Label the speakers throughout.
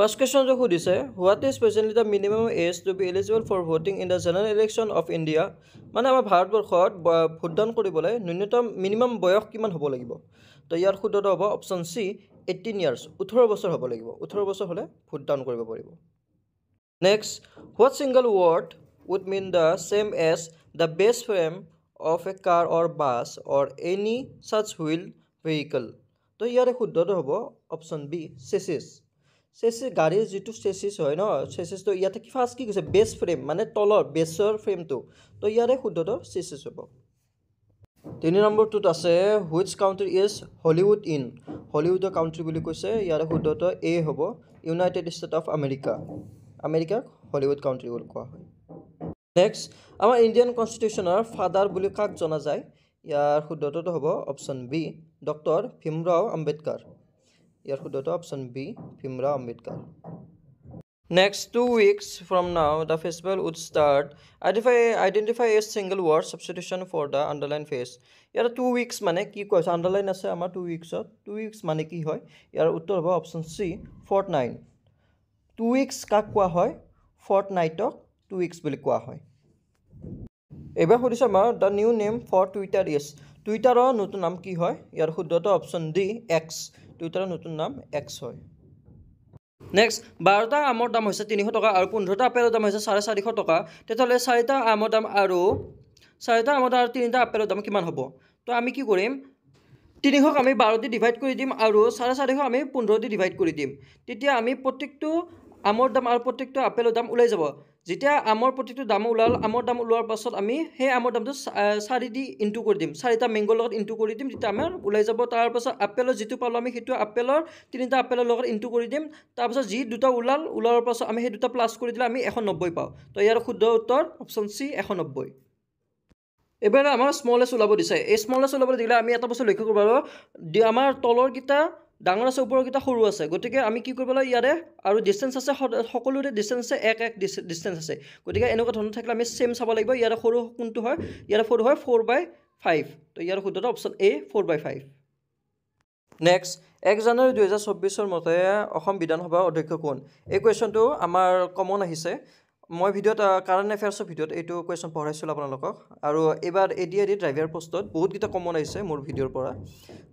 Speaker 1: First question जो সুধিছে, what is presently the minimum age to be eligible for voting in the general election of India? মানে আমাৰ ভাৰতবৰ্ষত ভোটদান কৰিবলৈ ন্যূনতম মিনিমাম বয়স কিমান হ'ব লাগিব? তো ইয়াৰ শুদ্ধটো হ'ব অপশ্যন চি 18 ইয়াৰ্ছ 18 বছৰ হ'ব লাগিব 18 বছৰ হ'লে ভোটদান কৰিব পাৰিব। Next, what single word would mean the same as the base frame of a car or bus or any such wheel vehicle? তো ইয়াৰে শুদ্ধটো হ'ব অপশ্যন বি চেচিছ। চেচিছ গাড়ীৰ যিটো চেচিছ হয় ন, চেচিছটো ইয়াতে ফাৰ্ষ্ট কি কৈছে বেছ ফ্ৰেম মানে তলৰ বেছৰ ফ্ৰেমটো, তো ইয়াৰে শুদ্ধটো চেচিছ হ'ব। 3 নম্বৰটোত আছে which country is Hollywood in? হলিউডৰ কাউণ্ট্ৰি বুলি কৈছে, ইয়াৰে শুদ্ধটো এ হ'ব ইউনাইটেড ষ্টেট অফ আমেৰিকা। আমেৰিকাক হলিউড কাউণ্ট্ৰি বুলি কোৱা হয়। নেক্সট, আমাৰ ইণ্ডিয়ান কনষ্টিটিউশ্যনৰ ফাদাৰ বুলি কাক জনা যায়? ইয়াৰ শুদ্ধটো হ'ব option B doctor Bhimrao Ambedkar. ইয়াৰ শুদ্ধটো option B Bhimrao Ambedkar. Next, 2 weeks from now, the festival would start. Identify a single word substitution for the underline phrase. Year 2 weeks মানে কি কৈছে? আণ্ডাৰলাইন আছে আমাৰ 2 weeksত। 2 weeks মানে কি হয়? ইয়াৰ উত্তৰ হ'ব অপশ্যন চি ফৰ্টনাইট। 2 weeks কাক কোৱা হয়? ফৰ্টনাইটক 2 weeks বুলি কোৱা হয়। এবাৰ সুধিছে আমাৰ the new name for Twitter is? টুইটাৰৰ নতুন নাম কি হয়? ইয়াৰ শুদ্ধটো অপশ্যন ডি এক্স। টুইটাৰৰ নতুন নাম এক্স হয়। নেক্সট, 12টা আমৰ দাম হৈছে 300 টকা আৰু 15টা আপেলৰ দাম হৈছে 450 টকা, তেতিয়াহ'লে 4টা আমৰ দাম আৰু 3টা আপেলৰ দাম কিমান হ'ব? তো আমি কি কৰিম, 300ক আমি 12 দি ডিভাইড কৰি দিম আৰু 450 আমি 15 দি ডিভাইড কৰি দিম। তেতিয়া আমি প্ৰত্যেকটো আমৰ দাম আৰু প্ৰত্যেকটো আপেলৰ দাম ওলাই যাব। যেতিয়া আমৰ প্ৰতিটো দাম ওলাল, আমৰ দাম ওলোৱাৰ পাছত আমি সেই আমৰ দামটো 4 দি ইনটু কৰি দিম, 4টা মেংগোৰ লগত ইনটু কৰি দিম, তেতিয়া আমাৰ ওলাই যাব। তাৰপাছত আপেলৰ যিটো পালোঁ আমি সেইটো আপেলৰ 3টা আপেলৰ লগত ইনটু কৰি দিম, তাৰপাছত যি দুটা ওলোৱাৰ পাছত আমি সেই দুটা প্লাছ কৰি দিলে আমি 190 পাওঁ। তো ইয়াৰ শুদ্ধ উত্তৰ অপশ্যন চি 190। এবাৰ আমাৰ স্মলেষ্ট ওলাব দিছে। এই স্মলেষ্ট ওলাব দিলে আমি এটা বস্তু লক্ষ্য কৰিব পাৰোঁ, আমাৰ তলৰকেইটা ডাঙৰ আছে ওপৰকেইটা সৰু আছে, গতিকে আমি কি কৰিব লাগিব ইয়াৰে আৰু ডিষ্টেঞ্চ আছে, সকলোৰে ডিষ্টেঞ্চ আছে এক ডিষ্টেঞ্চ আছে, গতিকে এনেকুৱা ধৰণৰ থাকিলে আমি চেম চাব লাগিব। ইয়াৰে সৰু কোনটো হয়? ইয়াৰে সৰু হয় 4/5। তো ইয়াৰ শুদ্ধটো অপশ্যন এ 4/5। নেক্সট, 1 জানুৱাৰী 2024 মতে অসম বিধানসভাৰ অধ্যক্ষ কোন? এই কুৱেশ্যনটো আমাৰ কমন আহিছে। মই ভিডিঅ'ত কাৰেণ্ট এফেয়াৰ্ছৰ ভিডিঅ'ত এইটো কুৱেশ্যন পঢ়াইছিলোঁ আপোনালোকক, আৰু এইবাৰ AD ড্ৰাইভাৰ পোষ্টত বহুতকেইটা কমন আহিছে মোৰ ভিডিঅ'ৰ পৰা,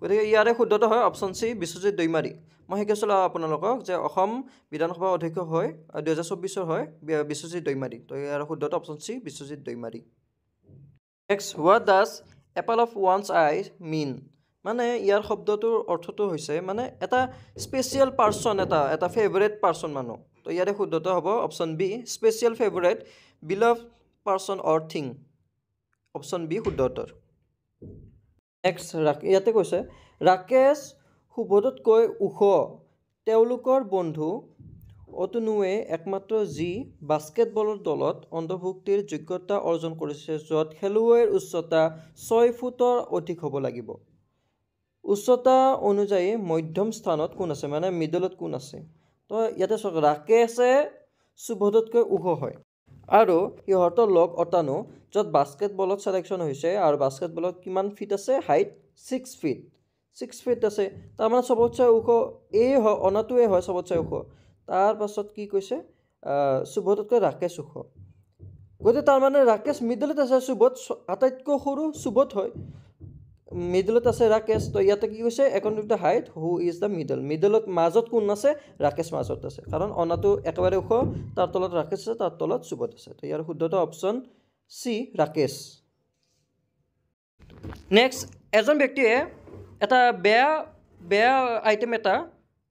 Speaker 1: গতিকে ইয়াৰে শুদ্ধটো হয় অপশ্যন চি বিশ্বজিৎ দৈমাৰী। মই শিকাইছিলোঁ আপোনালোকক যে অসম বিধানসভাৰ অধ্যক্ষ হয় 2024 হয় বিশ্বজিৎ দৈমাৰী। তো ইয়াৰ শুদ্ধটো option C Biswajit Daimary. Next, what does apple of one's I mean? মানে ইয়াৰ শব্দটোৰ অৰ্থটো হৈছে মানে এটা স্পেচিয়েল পাৰ্চন, এটা ফেভৰেট পাৰ্চন মানুহ। তো ইয়াৰে শুদ্ধটো হ'ব option B special favourite beloved person or thing. Option B শুদ্ধ উত্তৰ। নেক্সট, ইয়াতে কৈছে ৰাকেশ সুবোধতকৈ ওখ তেওঁলোকৰ বন্ধু অতনুৱে একমাত্ৰ যি বাস্কেটবলৰ দলত অন্তৰ্ভুক্তিৰ যোগ্যতা অৰ্জন কৰিছে, য'ত খেলুৱৈৰ উচ্চতা 6 ফুটৰ অধিক হ'ব লাগিব। উচ্চতা অনুযায়ী মধ্যম স্থানত কোন আছে, মানে মিডলত কোন আছে? তো ইয়াতে চাওক ৰাকেশে সুবোধতকৈ ওখ হয় আৰু সিহঁতৰ লগ অতানু য'ত বাস্কেটবলত ছিলেকশ্যন হৈছে, আৰু বাস্কেটবলত কিমান ফিট আছে হাইট? 6 ফিট। 6 ফিট আছে, তাৰমানে চবতছে ওখ এই হয়, অনাটোৱে হয় চবতছে ওখ। তাৰপাছত কি কৈছে সুবোধতকৈ ৰাকেশ ওখ, গতিকে তাৰমানে ৰাকেশ মিডলত আছে, সুবোধ আটাইতকৈ সৰু সুবোধ হয়, মিডলত আছে ৰাকেশ। তো ইয়াতে কি কৈছে account to the height who is the মিডলত মাজত কোন আছে? ৰাকেশ মাজত আছে, কাৰণ অনাটো একেবাৰে ওখ, তাৰ তলত ৰাকেশ আছে, তাৰ তলত সুবোধ আছে। তো ইয়াৰ শুদ্ধটো অপশ্যন চি ৰাকেশ। নেক্সট, এজন ব্যক্তিয়ে এটা বেয়া আইটেম এটা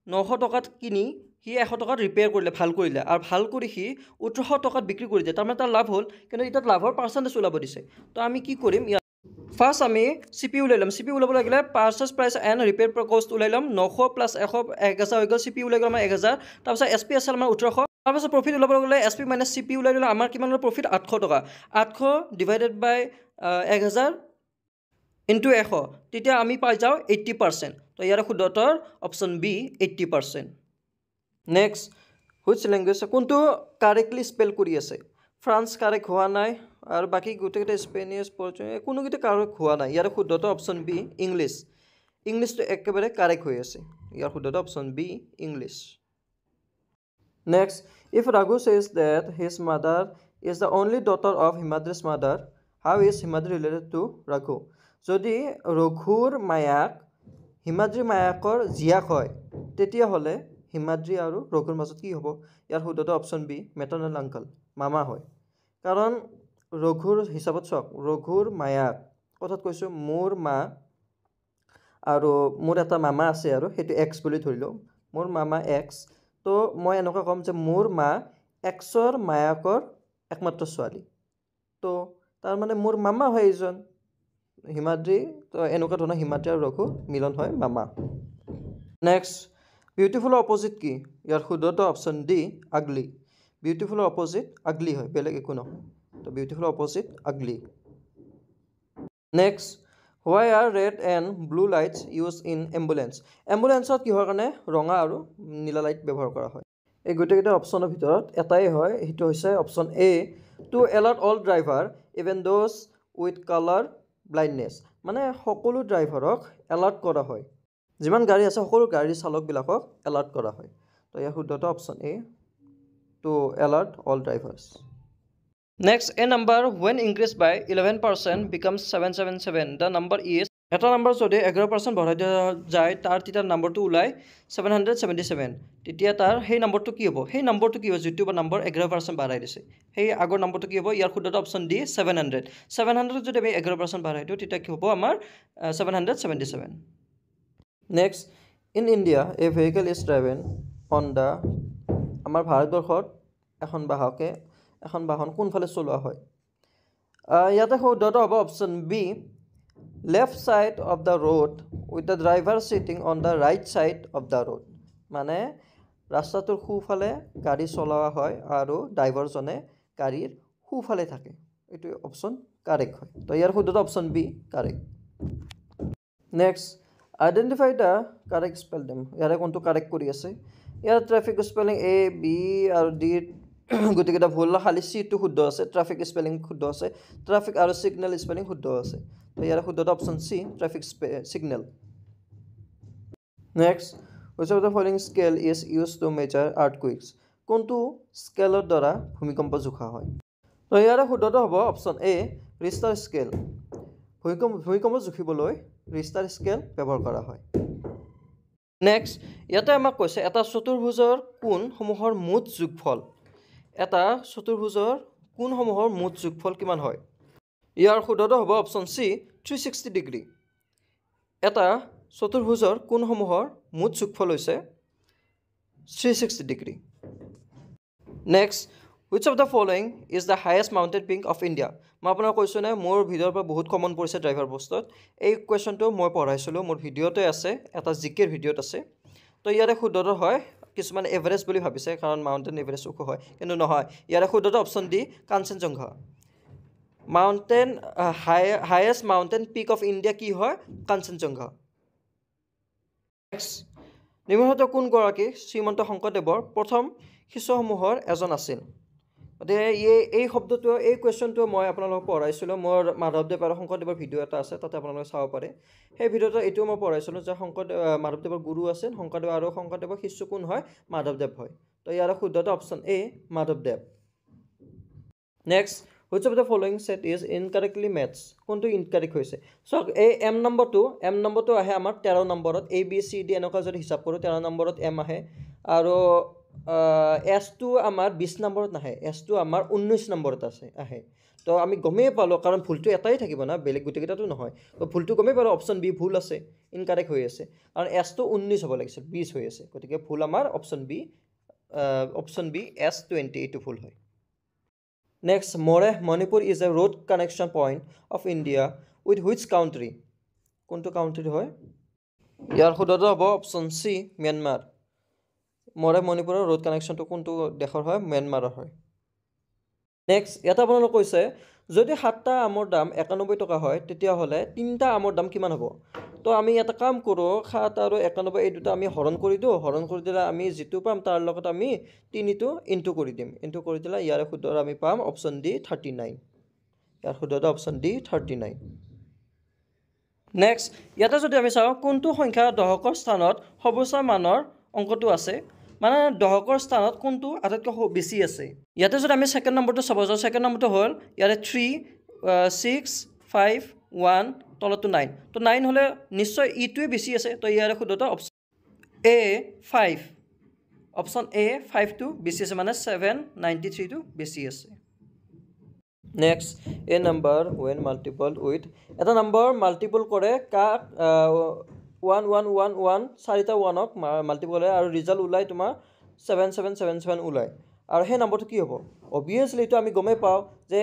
Speaker 1: 900 টকাত কিনি সি 100 টকাত ৰিপেয়াৰ কৰিলে, ভাল কৰিলে, আৰু ভাল কৰি সি 1800 টকাত বিক্ৰী কৰি দিয়ে, তাৰমানে তাৰ লাভ হ'ল। কিন্তু এতিয়া লাভৰ পাৰ্চেণ্টেজ ওলাব দিছে। তো আমি কি কৰিম, ফাৰ্ষ্ট আমি CP ওলাই ল'ম। CP ওলাব লাগিলে পাৰ্চেছ প্ৰাইচ এণ্ড ৰিপেয়াৰ কষ্ট ওলাই ল'ম। 900 + 100 1000 হৈ গ'ল। CP ওলাই গ'ল আমাৰ 1000। তাৰপাছত SP আছিল আমাৰ 1800। তাৰপাছত প্ৰফিট ওলাব গ'লে SP - CP ওলাই ল'লে আমাৰ কিমান হ'ল প্ৰফিট? 800 টকা। 800 ডিভাইডেড বাই 1000 ইনটু 100, তেতিয়া আমি পাই যাওঁ 80%। তো ইয়াৰ শুদ্ধ উত্তৰ option B 80%। Next, which language কোনটো কাৰেক্টলি স্পেল কৰি আছে? ফ্ৰান্স কাৰেক্ট হোৱা নাই, আৰু বাকী গোটেইকেইটা স্পেনিছ পৰ্তুগীজ কোনোকেইটা কাৰেক্ট হোৱা নাই। ইয়াৰ শুদ্ধটো অপশ্যন বি ইংলিছ। ইংলিছটো একেবাৰে কাৰেক্ট হৈ আছে। ইয়াৰ শুদ্ধটো option B English. Next, if Raghu says that his mother is the only daughter of Himadri's mother, how is Himadri related to Raghu? যদি ৰঘুৰ মায়াক হিমাদ্ৰী মায়াকৰ জীয়াক হয় তেতিয়াহ'লে হিমাদ্ৰী আৰু ৰঘুৰ মাজত কি হ'ব? ইয়াৰ শুদ্ধটো অপশ্যন বি, মেটাৰ্নেল আংকল, মামা হয়। কাৰণ ৰঘুৰ হিচাপত চাওক, ৰঘুৰ মায়াক কথাত কৈছোঁ মোৰ মা আৰু মোৰ এটা মামা আছে আৰু সেইটো এক্স বুলি ধৰি লওঁ, মোৰ মামা এক্স। তো মই এনেকুৱা ক'ম যে মোৰ মা এক্সৰ মায়াকৰ একমাত্ৰ ছোৱালী, তো তাৰমানে মোৰ মামা হয় এইজন হিমাদ্ৰী। তো এনেকুৱা ধৰণৰ হিমাদ্ৰী আৰু ৰঘু মিলন হয় মামা। নেক্সট, বিউটিফুলৰ অপজিট কি? ইয়াৰ শুদ্ধটো অপশ্যন ডি, আগলি। বিউটিফুলৰ অপজিট আগলি হয়, বেলেগ একো নহয়। তো বিউটিফুলৰ অপজিট আগলি। Next, why are red and blue lights used in ambulance? এম্বুলেঞ্চত কিহৰ কাৰণে ৰঙা আৰু নীলা লাইট ব্যৱহাৰ কৰা হয়? এই গোটেইকেইটা অপশ্যনৰ ভিতৰত এটাই হয়, সেইটো হৈছে option A, to alert all driver even those with colour blindness. মানে সকলো ড্ৰাইভাৰক এলাৰ্ট কৰা হয়, যিমান গাড়ী আছে সকলো গাড়ীৰ চালকবিলাকক এলাৰ্ট কৰা হয়। তো ইয়াৰ শুদ্ধটো option A, to alert all drivers. Next, a number when increased by 11% becomes 777. The number is, এটা নম্বৰ যদি 11% বঢ়াই দিয়া যায় তাৰ তেতিয়া নম্বৰটো ওলাই 777, তেতিয়া তাৰ সেই নম্বৰটো কি হ'ব? সেই নম্বৰটো কি হ'ব যিটো নম্বৰ 11% বঢ়াই দিছে, সেই আগৰ নম্বৰটো কি হ'ব? ইয়াৰ শুদ্ধটো অপশ্যন ডি, 700। 700 যদি আমি 11% বঢ়াই দিওঁ তেতিয়া কি হ'ব আমাৰ 777। Next, in India A vehicle is driven on the, আমাৰ ভাৰতবৰ্ষত এখন বাহন কোনফালে চলোৱা হয়? ইয়াতে শুদ্ধটো হ'ব option B, left side of the road with the driver sitting on the right side of the road. মানে ৰাস্তাটোৰ সোঁফালে গাড়ী চলোৱা হয় আৰু ড্ৰাইভাৰজনে গাড়ীৰ সোঁফালে থাকে। এইটো অপশ্যন কাৰেক্ট হয়। তো ইয়াৰ শুদ্ধটো option B, correct. Next, identify the correct spell them. ইয়াৰে কোনটো কাৰেক্ট কৰি আছে? ইয়াৰ ট্ৰেফিক স্পেলিং এ, বি আৰু ডি গোটেইকেইটা ভুল, খালি চিটো শুদ্ধ আছে, ট্ৰাফিক স্পেলিং শুদ্ধ আছে, ট্ৰাফিক আৰু ছিগনেল স্পেলিং শুদ্ধ আছে। তো ইয়াৰ শুদ্ধটো option C, traffic signal. Next, which of the following scale is used to measure earthquakes? কোনটো স্কেলৰ দ্বাৰা ভূমিকম্প জোখা হয়? তো ইয়াৰে শুদ্ধটো হ'ব অপশ্যন এ, ৰিষ্টাৰ স্কেল। ভূমিকম্প জুখিবলৈ ৰিষ্টাৰ স্কেল ব্যৱহাৰ কৰা হয়। নেক্সট, ইয়াতে আমাক কৈছে এটা চতুৰ্ভুজৰ কোণসমূহৰ মুঠ যোগফল। এটা চতুৰ্ভুজৰ কোণসমূহৰ মুঠ যোগফল কিমান হয়? ইয়াৰ শুদ্ধটো হ'ব অপশ্যন চি, 360 ডিগ্ৰী। এটা চতুৰ্ভুজৰ কোণসমূহৰ মুঠ যোগফল হৈছে 360 degree. Next, which of the following is the highest mountain peak of India? মই আপোনাক কৈছোঁ নে মোৰ ভিডিঅ'ৰ পৰা বহুত কমন পৰিছে ড্ৰাইভাৰ পোষ্টত। এই কুৱেশ্যনটো মই পঢ়াইছিলোঁ, মোৰ ভিডিঅ'তে আছে, এটা জিকেৰ ভিডিঅ'ত আছে। তো ইয়াৰে শুদ্ধটো হয়, কিছুমান এভাৰেষ্ট বুলি ভাবিছে কাৰণ মাউণ্টেইন এভাৰেষ্ট ওখ হয়, কিন্তু নহয়। ইয়াৰে শুদ্ধটো option D, Kanchenjunga. Highest mountain peak of India কি হয়? কাঞ্চনজংঘা। নেক্সট, নিম্নলিখিত কোনগৰাকী শ্ৰীমন্ত শংকৰদেৱৰ প্ৰথম শিষ্যসমূহৰ এজন আছিল? গতিকে এই শব্দটো, এই কুৱেশ্যনটো মই আপোনালোকক পঢ়াইছিলোঁ, মোৰ মাধৱদেৱ আৰু শংকৰদেৱৰ ভিডিঅ' এটা আছে, তাতে আপোনালোকে চাব পাৰে। সেই ভিডিঅ'টো এইটোও মই পঢ়াইছিলোঁ যে মাধৱদেৱৰ গুৰু আছিল শংকৰদেৱ আৰু শংকৰদেৱৰ শিষ্য কোন হয়? মাধৱদেৱ হয়। তো ইয়াৰ শুদ্ধটো অপশ্যন এ, মাধৱদেৱ। Next, which of the following set is incorrectly matched? কোনটো ইনকাৰেক্ট হৈছে? চাওক, এই এম নম্বৰটো আহে আমাৰ 13 নম্বৰত, এ বি চি ডি এনেকুৱা যদি হিচাপ কৰোঁ 13 নম্বৰত এম আহে, আৰু এছটো আমাৰ 20 নম্বৰত নাহে, এছটো আমাৰ 19 নম্বৰত আহে। তো আমি গমেই পালোঁ, কাৰণ ভুলটো এটাই থাকিব না, বেলেগ গোটেইকেইটাতো নহয়। তো ভুলটো গমেই পালোঁ, অপশ্যন বি ভুল আছে, ইনকাৰেক্ট হৈ আছে, কাৰণ এছটো 19 হ'ব লাগিছিল, 20 হৈ আছে। গতিকে ভুল আমাৰ অপশ্যন বি, S20, এইটো ভুল হয়। Next, Manipur is a road connection point of India with which country? কোনটো কাউণ্ট্ৰিৰ হয়? ইয়াৰ শুদ্ধটো হ'ব অপশ্যন চি, ম্যানমাৰ। মণিপুৰৰ ৰোড কানেকশ্যনটো কোনটো দেশৰ হয়? ম্যানমাৰৰ হয়। নেক্সট, ইয়াত আপোনালোকে কৈছে যদি 7টা আমৰ দাম 91 টকা হয় তেতিয়াহ'লে 3টা আমৰ দাম কিমান হ'ব? তো আমি এটা কাম কৰোঁ, 7 আৰু 91 এই দুটা আমি হৰণ কৰি দিওঁ, হৰণ কৰি দিলে আমি যিটো পাম তাৰ লগত আমি 3টো ইনটু কৰি দিম, ইনটু কৰি দিলে ইয়াৰে শুদ্ধ আমি পাম অপশ্যন ডি, 39। ইয়াৰ শুদ্ধটো অপশ্যন ডি, 39। নেক্সট, ইয়াতে যদি আমি চাওঁ কোনটো সংখ্যা দশকৰ স্থানত সৰ্বোচ্চ মানৰ অংকটো আছে? মানে দশকৰ স্থানত কোনটো আটাইতকৈ বেছি আছে ইয়াতে যদি আমি সেকেন্ড নম্বৰটো চাব যাওঁ সেকেন্ড নম্বৰটো হ'ল ইয়াৰে 3 6 5 1 তলতো 9 তো 9 হলে নিশ্চয় ইটোৱে বেছি আছে তো ইয়াৰে শুদ্ধটো অপচন এ 5 অপচন এ 5 টো বেছি আছে মানে 793 টো বেছি আছে next A number when multiple with এটা নাম্বাৰ মাল্টিপল কৰে কাক 1111 চাৰিটা 1ক মাল্টিপল কৰে আৰু ৰিজাল্ট ওলাই তোমাৰ 7777 ওলাই আৰু সেই নাম্বাৰটো কি হ'ব obviously তো আমি গমে পাও যে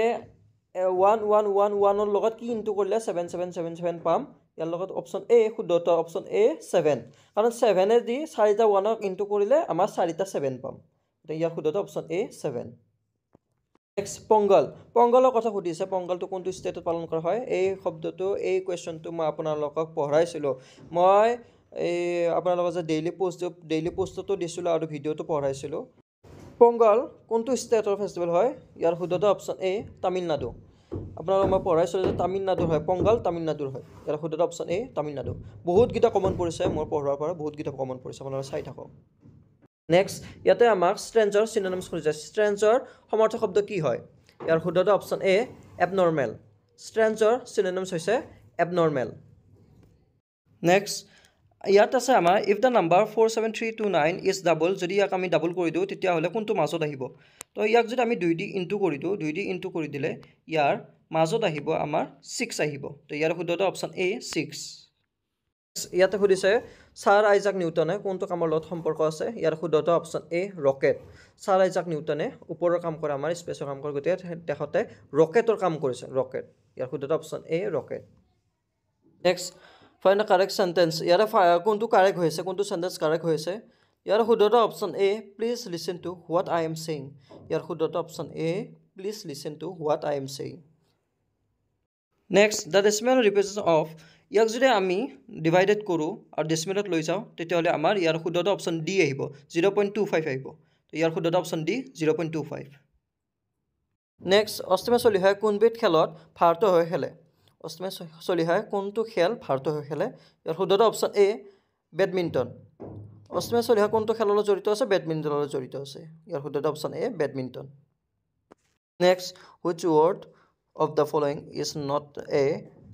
Speaker 1: 1111 ৰ লগত কি ইনটু কৰিলে 7777 পাম ইয়াৰ লগত অপচন এ শুদ্ধটো অপচন এ 7 কাৰণ 7 এ দি চাৰিটা 1ক ইনটু কৰিলে আমাৰ চাৰিটা 7 পাম এটা ইয়াৰ শুদ্ধটো অপচন এ 7 নেক্সট পংগলৰ কথা সুধিছে পংগলটো কোনটো ষ্টেটত পালন কৰা হয় এই শব্দটো এই কোৱেশ্চনটো মই আপোনালোকক পঢ়াইছিলো মই এই আপোনালোকক যে ডেইলি পোষ্টটো দিছিলো আৰু ভিডিওটো পঢ়াইছিলো পংগল কোনটো ষ্টেটৰ ফেষ্টিভেল হয় ইয়াৰ শুদ্ধটো অপচন এ তামিলনাডু আপোনালোকক মই পঢ়াইছিলো যে তামিলনাডুৰ হয় পংগল তামিলনাডুৰ হয় ইয়াৰ শুদ্ধটো অপচন এ তামিলনাডু বহুত গিটা কমন পৰিছে মোৰ পঢ়োৱাৰ পৰা বহুত গিটা কমন পৰিছে আপোনালোকে চাই থাকক নেক্সট ইয়াতে আমাক স্ট্ৰেঞ্জৰ সিনোনিমছ খুজিছে স্ট্ৰেঞ্জৰ সমাৰ্থক শব্দ কি হয় ইয়াৰ শুদ্ধটো অপচন এ এবনৰ্মেল স্ট্ৰেঞ্জৰ সিনোনিমছ হৈছে এবনৰ্মেল নেক্সট ইয়াত আছে আমাৰ if the number 47329 is double যদি ইয়াক আমি ডাবল কৰি দিওঁ তেতিয়া হলে কোনটো মাজত আহিব তো ইয়াক যদি আমি 2 দি ইনটু কৰি দিওঁ 2 দি ইনটু কৰি দিলে ইয়াৰ মাজত আহিব আমাৰ 6 আহিব তো ইয়াৰ শুদ্ধটো অপচন এ 6 ইয়াতে সুধিছে ছাৰ আইজাক নিউটনে কোনটো কামৰ লগত সম্পৰ্ক আছে ইয়াৰ শুদ্ধটো option A rocket sir Isaac নিউটনে ওপৰৰ কাম কৰে আমাৰ স্পেচৰ কাম কৰে গতিকে তেখেতে ৰকেটৰ কাম কৰিছে ৰকেট ইয়াৰ শুদ্ধটো option A rocket next find the correct sentence ইয়াৰে কোনটো কাৰেক্ট হৈছে কোনটো সেন্টেন্স কাৰেক্ট হৈছে ইয়াৰ শুদ্ধটো option A please listen to what I am saying ইয়াৰ শুদ্ধটো option A please listen to what I am saying next the decimal representation of ইয়াক যদি আমি ডিভাইডেড কৰোঁ আৰু ডেচিমেলত লৈ যাওঁ তেতিয়াহ'লে আমাৰ ইয়াৰ শুদ্ধটো অপচন ডি আহিব 0.25 আহিব তো ইয়াৰ শুদ্ধটো অপচন ডি 0.25 নেক্সট অষ্টমে চলিহাই কোনবিধ খেলত ভাৰতীয় হৈ খেলে অষ্টমে চলিহাই কোনটো খেল ভাৰতীয় হৈ খেলে ইয়াৰ শুদ্ধটো অপচন এ বেডমিণ্টন অষ্টমে চলিহাই কোনটো খেলৰ লগত জড়িত আছে বেডমিণ্টনৰ লগত জড়িত আছে ইয়াৰ শুদ্ধটো option A badminton next which word of the following is not a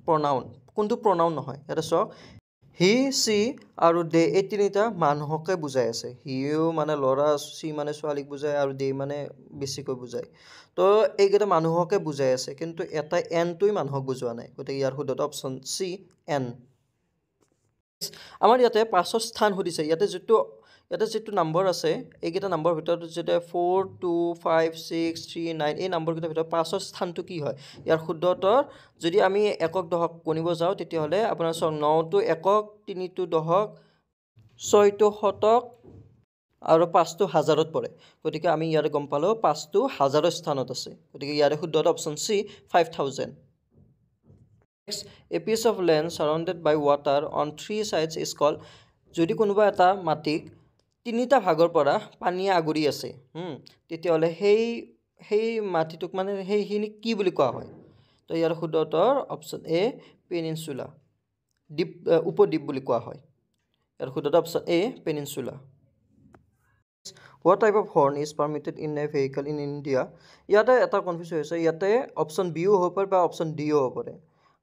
Speaker 1: pronoun কোনটো pronoun নহয় এটা চাওক হি সি আৰু দে এই তিনিটা মানুহকে বুজাই আছে হিও মানে ল'ৰা সি মানে ছোৱালীক বুজায় আৰু দে মানে বেছিকৈ বুজায় তো এইকেইটা মানুহকে বুজাই আছে কিন্তু এটা এনটোই মানুহক বুজোৱা নাই গতিকে ইয়াৰ শুদ্ধটো অপচন চি এন আমাৰ ইয়াতে পাঁচৰ স্থান সুধিছে ইয়াতে যিটো নম্বৰ আছে এইকেইটা নম্বৰ ভিতৰত যেটা 4 2 5 6 3 9 এই নম্বৰকেইটাৰ ভিতৰত পাঁচৰ স্থানটো কি হয় ইয়াৰ শুদ্ধতৰ যদি আমি একক দশক গণিব যাওঁ তেতিয়াহ'লে আপোনাৰ 9 টো একক 3 টো দশক 6 টো শতক আৰু 5 টো হাজাৰত পৰে গতিকে আমি ইয়াৰে গম পালো 5 টো হাজাৰৰ স্থানত আছে গতিকে ইয়াৰে শুদ্ধটো option C 5000 next a piece of land surrounded by water on 3 sides is called যদি কোনোবা এটা মাটিক তিনিটা ভাগৰ পৰা পানী আগুৰি আছে তেতিয়াহ'লে সেই মাটিটোক মানে সেইখিনি কি বুলি কোৱা হয় তো ইয়াৰ শুদ্ধতৰ অপচন এ পেনিনসুলা দ্বীপ উপদ্বীপ বুলি কোৱা হয় ইয়াৰ শুদ্ধটো option A peninsula What type of horn is permitted in a vehicle in India ইয়াতে এটা কনফিউজ হৈছে ইয়াতে অপচন বি হ'ব পাৰে বা অপচন ডি হ'ব পাৰে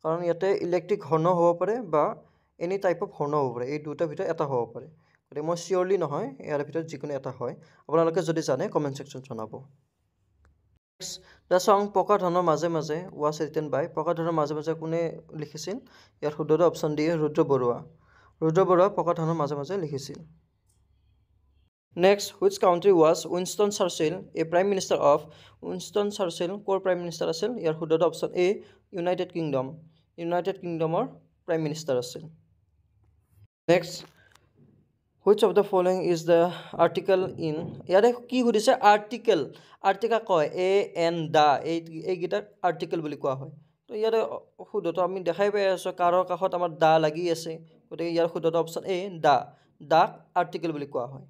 Speaker 1: কাৰণ ইয়াতে ইলেক্ট্ৰিক হৰ্ণ হ'ব পাৰে বা এনি টাইপ অফ হৰ্ণ হ'ব পাৰে এই দুটাৰ ভিতৰত এটা হ'ব পাৰে গতিকে মই চিয়ৰলি নহয় ইয়াৰ ভিতৰত যিকোনো এটা হয় আপোনালোকে যদি জানে কমেণ্ট ছেকশ্যন জনাব দ্য সং পকা ধনৰ মাজে মাজে ৱাজ ৰিটেন বাই পকা ধনৰ মাজে মাজে কোনে লিখিছিল ইয়াৰ শুদ্ধটো অপচন ডি ৰুদ্ৰ বৰুৱা পকা ধনৰ মাজে মাজে লিখিছিল next which country was Winston Churchill a prime minister of Winston Churchill ক'ৰ প্ৰাইম মিনিষ্টাৰ আছিল ইয়াৰ শুদ্ধটো অপচন এ ইউনাইটেড কিংডমৰ প্ৰাইম মিনিষ্টাৰ আছিল next which of the following is the article in ইয়াতে কি সুধিছে আৰ্টিকেল কয় এ এন দা এইকেইটাক আৰ্টিকেল বুলি কোৱা হয় তো ইয়াতে শুদ্ধটো আমি দেখাই পাই আছোঁ কাৰৰ কাষত আমাৰ দা লাগি আছে গতিকে ইয়াৰ শুদ্ধটো অপচন এ দাক আৰ্টিকেল বুলি কোৱা হয়